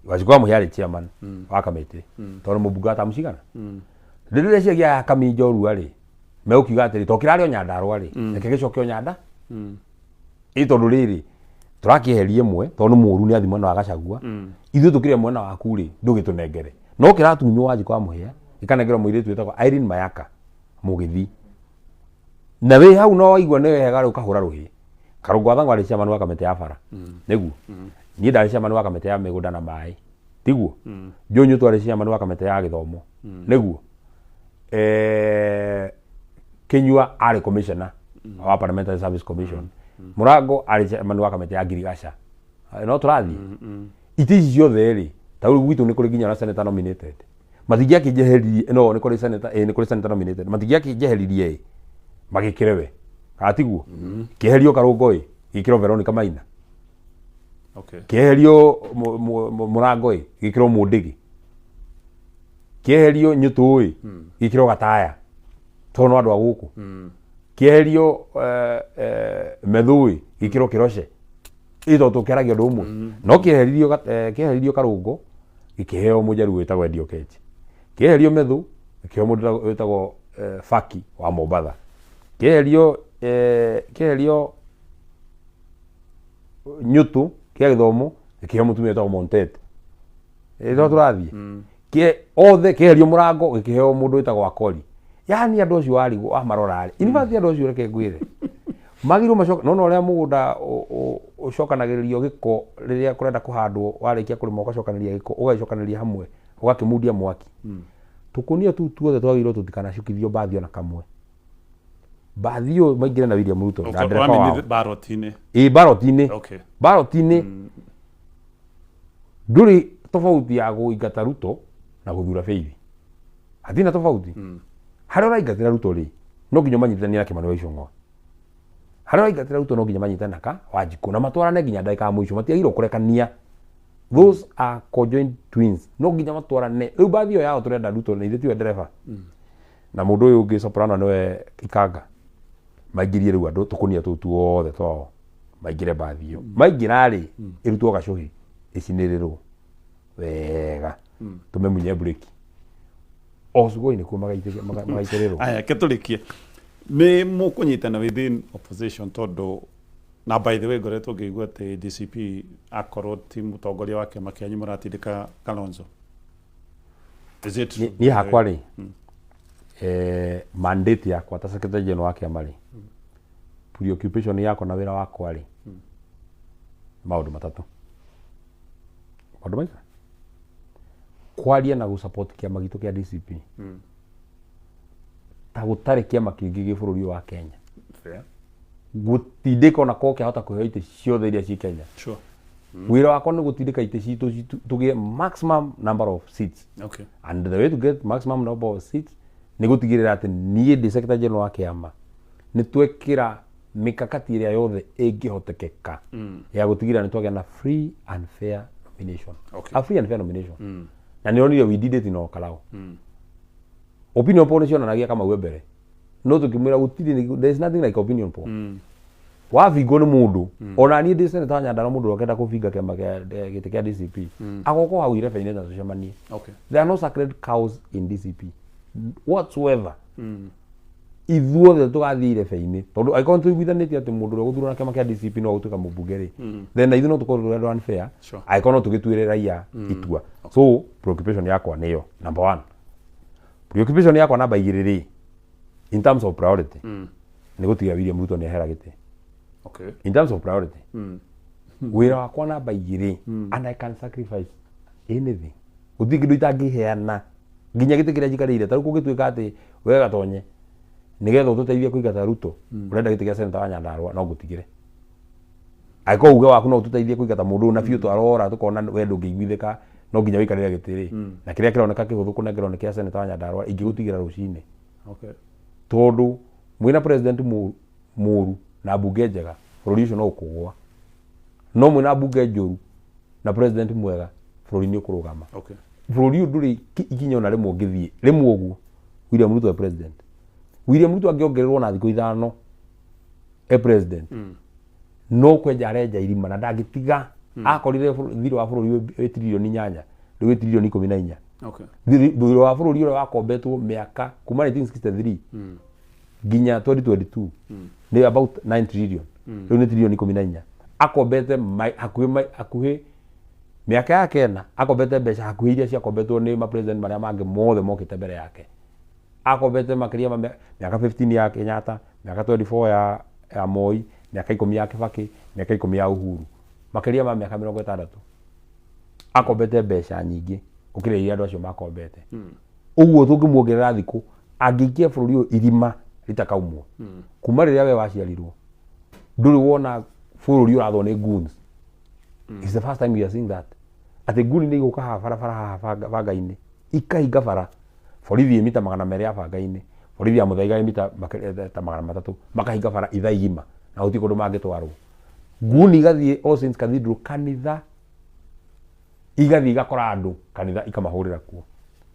Wanjiku wa Muhia ri chairman wa kamiti tondu mubunge atamucigana ndire ciagia kaminjo rua ri meukiuga atiri tokirari o Nyandarua ri reke gicokio Nyanda tondu riri turakiherie mwe tondu muru ni athi mwena wa Gachagua ithu tukire mwena waku ri ndugitunengere no kiratunywo Wanjiku wa Muhia ikanengerwo muiritu wetagwo Irene Mayaka mugithi na we hau no igwa ni wega ri ukahura ruhi Karungu Wathang'u ari chairman wa kamiti ya bara niguo ni ndari chairman wa kamiti ya migunda na mai tiguo Jonyu twari chairman wa kamiti ya githomo niguo Kinyua ari commissioner wa Parliamentary Service Commission Murango ari chairman wa kamiti ya Girigasha no turathi iti ciothe ri tauri gwitu ni kuri ginya na senator nominated mathigia kijeheririe no ni kuri senator ni kuri senator nominated mathigia kijeheririe magikirewe atiguo kiherio Karungu gikiro Veronica Maina okay kiherio Murango gikiro Mundigi kiherio Nyutu gikiro Gataya tono andu aguku kiherio Methui gikiro Kiroshe ito tukeragia ndu umwe no kiherio Karungu gikiheo mujaru wetagwo Edio Kechi kiherio Methu gikiheo mundu wetagwo Faki wa Mombatha kiherio Nyutu kia githomo gikiheo mutumia wetagwo Montete ito turathie othe kiherio Murango gikiheo mundu wetagwo Akori yani andu acio arigo amarora ari university andu acio reke ngwire magiru macoka no ria mugunda ucokanagiririo giko riria kurenda kuhandwo warikia kurima ugacokanĩria giko ugacokanĩria hamwe ugakimundia mwaki tukunia tu tuothe twagirwo tutikana cukithio bathio na kamwe bathio maingire na William Ruto na ndereba wao barotine barotine okay barotine nduri tofauti ya guingata Ruto na guthura Faith hatina tofauti haria uraingatira Ruto ri no nginya manyitithania na Kimani wa Icũng'wa haria uraingatira Ruto no nginya manyitithania na Wanjiku na matwarane nginya ndagika muico matiagirwo kurekania those are conjoined twins no nginya matwarane riu bathio yao turenda Ruto ni ithiwe ndereba na mundu uyu ungi soprano niwe Ikanga maingirie riu andu tukunia tu othe twao maingire bathio maingira ri irutwo gacuhi icinirirwo wega tumemunye break osugoi ni ku magaitiriro aya keturikie me mukunyitana within opposition todo na by the way ngoretwo ngĩigua atĩ DCP akorwo ti mũtongoria wa kĩama kĩanyu mũratindĩka Kalonzo is it ni hakwa ri mandate yakwa ta secretary general wa kĩama ri preoccupation yakwa na wĩra wakwa ri maũndũ matatu maũndũ maiga kwaria na gusupport kĩama gitu kĩa DCP ta gũtarĩ kĩama kĩngĩ gĩ bũrũri wa Kenya fair gutindika na ko kihota kuheo ite ciothe iria ci Kenya sure wira wakwa ni gutindika ite citu tugie maximum number of seats okay and the way to get maximum number of seats ni gutigirira ati nie di secretary general wa kiama ni twekira mikakati iria yothe ingihotekeka ya gutigira ni twagia na free and fair nomination okay. A free and fair nomination na ni onire we did it in Okalao opinion poll cionanagia kama we mbere no tukimwira gutiri there is nothing like opinion poll wavingo nĩ mũndũ ona niĩ ndĩ Senator Nyandarua mũndũ akenda kũvinga kĩama gĩtĩ kĩa DCP agoko hau irebe-inĩ na tucemanie. There are no sacred cows in DCP whatsoever. Ithuothe tũgathiĩ irebe-inĩ tondũ angĩkorwo tũiguithanĩtie atĩ mũndũ ũrĩa gũthurwo na kĩama kĩa DCP no gũtuĩka mũmbunge rĩ, then ithuĩ no tũkorwo tũrenda unfair angĩkorwo no tũgĩtuĩre raia itua. So preoccupation yakwa nĩyo number 1. Preoccupation yakwa number 2 rĩ, in terms of priority nĩ gũtiga William Ruto nĩ ahera gĩtĩ. In terms of priority wĩra wakwa number 2 and I can sacrifice anything. Gũtirĩ kĩndũ itangĩheana nginya gĩtĩ kĩrĩa njikarĩire. Tarĩu kũngĩtuĩka atĩ we Gatonye nigetha ũtũteithie kũingata Ruto ũrenda gĩtĩ kĩa Senator wa Nyandarua no ngũtigĩre. Angĩkorwo uge waku no ũtũteithie kũingata mũndũ na biũ twarora tũkona we ndũngĩiguithĩka no nginya wĩikarĩre gĩtĩ rĩ, na kĩrĩa kĩroneka kĩhũthũ kũnengerwo nĩ kĩa Senator wa Nyandarua ingĩgũtigĩra rũcinĩ. Tondũ mwĩna president mũru na mbunge njega bũrũri ũcio no ũkũgũa, no mwĩna mbunge njũru na president mwega bũrũri nĩ ũkũrũgama. Bũrũri ũyũ ndũrĩ ikinya ona rĩmwe ũngĩthiĩ rĩmwe ũguo William Ruto president. William Ruto angĩongererwo na thikũ ithano president no kwenja arenja irima na ndangĩtiga. Akorire thirĩ wa bũrũri wĩ trilioni 8 rĩu wĩ trilioni 14. Thirĩ wa bũrũri ũrĩa wakombetwo mĩaka kuma 1963 nginya 2022 nĩ about 9 trillion rĩu nĩ trilioni 14. Akombete hakuhĩ mĩaka yake ena akombete mbeca hakuhĩ iria ciakombetwo nĩ ma president marĩa mangĩ mothe mokĩte mbere yake. Akombete makĩria mĩaka 15 ya Kenyatta, mĩaka 24 ya Moi, mĩaka 10 ya Kibaki, mĩaka 10 ya Uhuru, makĩria ma mĩaka 60. Akombete mbeca nyingĩ gũkĩra iria andũ acio makombete. Ũguo tũngĩmuongerera thikũ angĩikia bũrũri ũyũ irima rĩtakaumwo. Kuma rĩrĩa we waciarirwo ndũrĩ wona bũrũri ũrathwo nĩ goons. It's the first time we are seeing that. Atĩ goon nĩ igũka haha barabara haha banga-inĩ ikahinga bara, borithi mita 200 ya banga-inĩ, borithi ya Muthaiga mita ta 300 makahinga bara ithaa igima na gũtirĩ kũndũ mangĩtwarwo. Goon igathiĩ All Saints Cathedral kanitha, igathiĩ igakora andũ kanitha ikamahũrĩra kuo.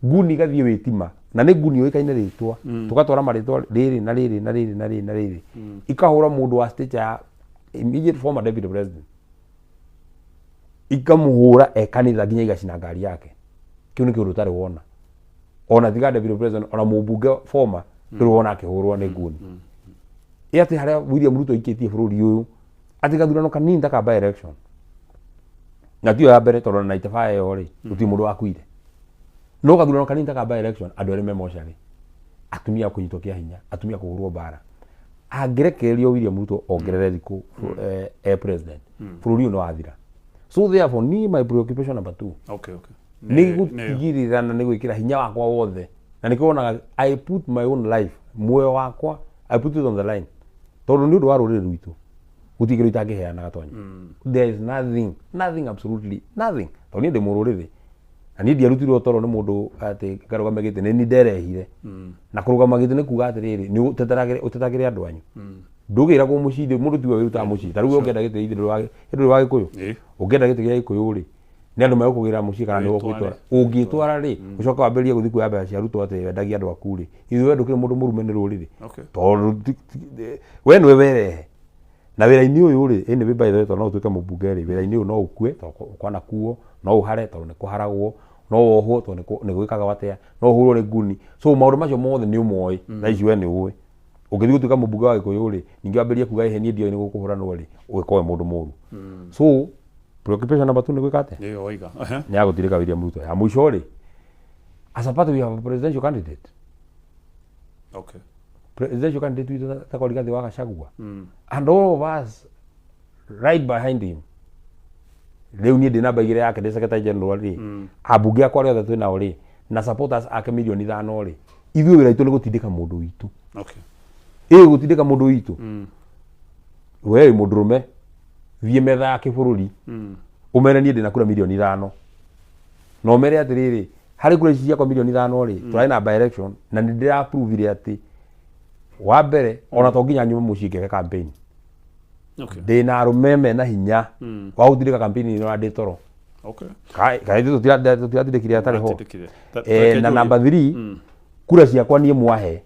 Goon igathiĩ Wĩtima na nĩ goon yoĩkaine rĩtwa tũgatwara marĩtwa rĩrĩ na rĩrĩ na rĩrĩ na rĩrĩ na rĩrĩ ikahũra mũndũ wa state ya immediate former deputy president ikamũhũra kanitha nginya igacina ngari yake. Kĩu nĩ kĩũndũ ũtarĩ wona ona tiga deputy president ona mũmbunge former ndũrĩ wona akĩhũrwo nĩ goon. Atĩ harĩa William Ruto ikĩtie bũrũri ũyũ atĩ gathurano kanini ta ka by election na tiyo ya mbere tondũ na 95 ĩyo rĩ gũtirĩ mũndũ wakuire. No gathurano kanini ta ka by election andũ erĩ me mocarĩ, atumia kũnyitwo kĩa hinya, atumia kũhũrwo bara. Angĩrekererio William Ruto ongerere thikũ president bũrũri ũyũ nĩ wathira. So therefore my preoccupation number 2 nĩ gũtigĩrĩra na nĩ gwĩkĩra hinya wakwa wothe na nĩ kũonaga I put my own life, muoyo wakwa I put it on the line tondũ nĩ ũndũ wa rũrĩrĩ rwitũ gũtirĩ kĩndũ itangĩheana Gatonye. There is nothing absolutely nothing. Tondũ niĩ ndĩ mũrũrĩrĩ na niĩ ndiarutirwo toro nĩ mũndũ atĩ ngarũgama gĩtĩ nĩ nderehire na kũrũgama gĩtĩ nĩ kuga atĩrĩrĩ nĩ ũtetagĩre andũ anyu. Ndũgĩragwo mũciĩ mũndũ tiwe wĩrutaga mũciĩ. Tarĩu ũngĩenda gĩtĩ ithe wa Gĩkũyũ ũngĩenda gĩtĩ gĩa Gĩkũyũ rĩ nĩ andũ megũkũgĩra mũciĩ kana nĩ ũgũgĩtwara. Ũngĩtwara rĩ ũcoka wambĩrĩrie gũthiĩ kuoya mbeca cia Ruto atĩ wendagia andũ aku rĩ ithuĩ ndũkĩrĩ mũndũ mũrume nĩ rũrĩrĩ. Tondũ we nĩwe werehe na wĩra-inĩ ũyũ rĩ ĩnĩ by the way tondũ no ũtuĩke mũmbunge rĩ wĩra-inĩ ũyũ no ũkue tondũ ũkwanakuo, no ũhare tondũ nĩ kũharagwo, no wohwo tondũ nĩ gwĩkaga watĩa, no ũhũrwo nĩ nguni. So maũndũ macio mothe nĩ ũmoĩ na ici we nĩ ũĩ. Ũngĩthiĩ gũtuĩka mũmbunge wa Gĩkũyũ rĩ ningĩ wambĩrĩrie kuga niĩ ndioĩ nĩ gũkũhũranwo rĩ ũgĩkorwo mũndũ mũru. So preoccupation number 2 nĩ gwĩka atĩa? Nĩ ya gũtirĩka William Ruto. Ya mũico rĩ as a party we have a presidential candidate. Presidential candidate witũ ta Rigathĩ wa Gachagua and all of us right behind him. Rĩu niĩ ndĩ namba 2 yake ndĩ secretary general rĩ ambunge akwa rĩothe twĩnao rĩ na supporters ake 5,000,000 rĩ ithuĩ wĩra witũ nĩ gũtindĩka mũndũ witũ. Gũtindĩka mũndũ witũ we mũndũrũme thiĩ metha ya kĩbũrũri ũmere niĩ ndĩ na kura 5,000,000 na ũmere atĩrĩrĩ harĩ kura ici ciakwa 5,000,000 rĩ tũrarĩ na by election na nĩ ndĩra approve atĩ wa mbere ona to nginya nyume mũciĩ ngĩke campaign. Ndĩ na arũme mena hinya wa gũtindĩka campaign ĩno na ndĩ toro. Kaĩ tũtiratindĩkire atarĩ ho. Na number 3 kura ciakwa niĩ mwahe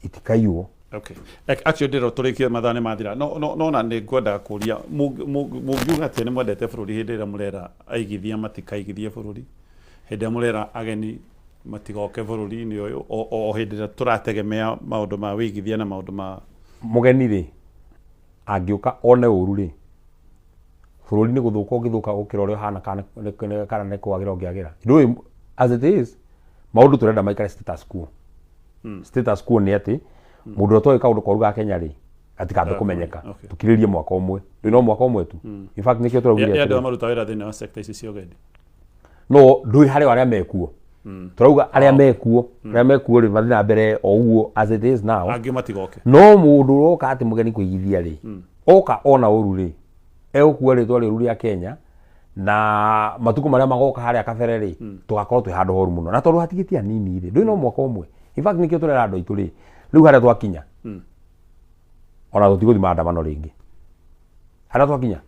itikaiywo Okay. Actually ndiro turikie mathane mathira. No na nĩ ngwenda kũria mũngiuga atĩ nĩ mwendete bũrũri hĩndĩ ĩrĩa mũrera aigithia matikaigithie bũrũri. Hĩndĩ ĩrĩa mũrera ageni matigoke bũrũri-inĩ ũyũ o hĩndĩ ĩrĩa tũrategemea maũndũ ma wĩigithia na maũndũ ma mũgeni rĩ angĩũka one ũru rĩ bũrũri nĩ gũthũka ũngĩthũka gũkĩra ũrĩa ũhana kana nĩ kwagĩra ũngĩagĩra. Ndũĩ as it is maũndũ tũrenda maikare status quo. Status quo nĩ atĩ mũndũ ũtoĩ kaũndũ koru ga Kenya rĩ atikambe kũmenyeka tukirĩrie mwaka ũmwe ndũĩ no mwaka ũmwe tu. In fact nĩkĩo tũraugire ya andũ maruta wĩra thĩinĩ wa sector ici cia ũgendi no ndũĩ harĩ arĩa mekuo turauga arĩa mekuo rĩ mathiĩ na mbere o ũguo as it is now angĩ matigoke no mũndũ ũroka atĩ mũgeni kũigithia rĩ oka ona ũru rĩ egũkua rĩtwa rĩũru rĩa Kenya na matukũ marĩa magoka harĩa kabere rĩ tũgakorwo twĩ handũ horu mũno na tondũ hatigĩtie hanini rĩ ndũĩ no mwaka ũmwe. In fact nĩkĩo tũrera andũ aitũ rĩ rĩu harĩa twakinya ona tũtigũthiĩ maandamano rĩngĩ harĩa twakinya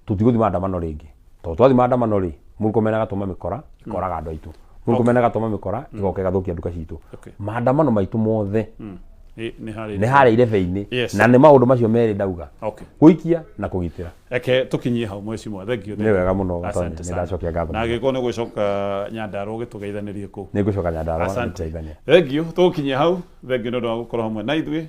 tũtigũthiĩ maandamano rĩngĩ tondũ twathi maandamano rĩ Murkomen agatũma mĩkora ikoraga andũ aitũ Murkomen agatũma mĩkora igoka igathũkia nduka citũ. Maandamano maitũ mothe nĩ harĩa irebe-inĩ na nĩ maũndũ macio merĩ ndauga gũikia na kũgitĩra. Eke tukinyie hau mwecimu thengio nĩ wega mũno nĩ ndacokia ngatho na gĩko nĩ gũcoka Nyandarua ũgĩtũgeithanĩrie kũu nĩ ngũcoka Nyandarua nĩtũgeithanie. Thengio tukinyie hau thengio nĩ ũndũ wa gũkorwo hamwe na ithuĩ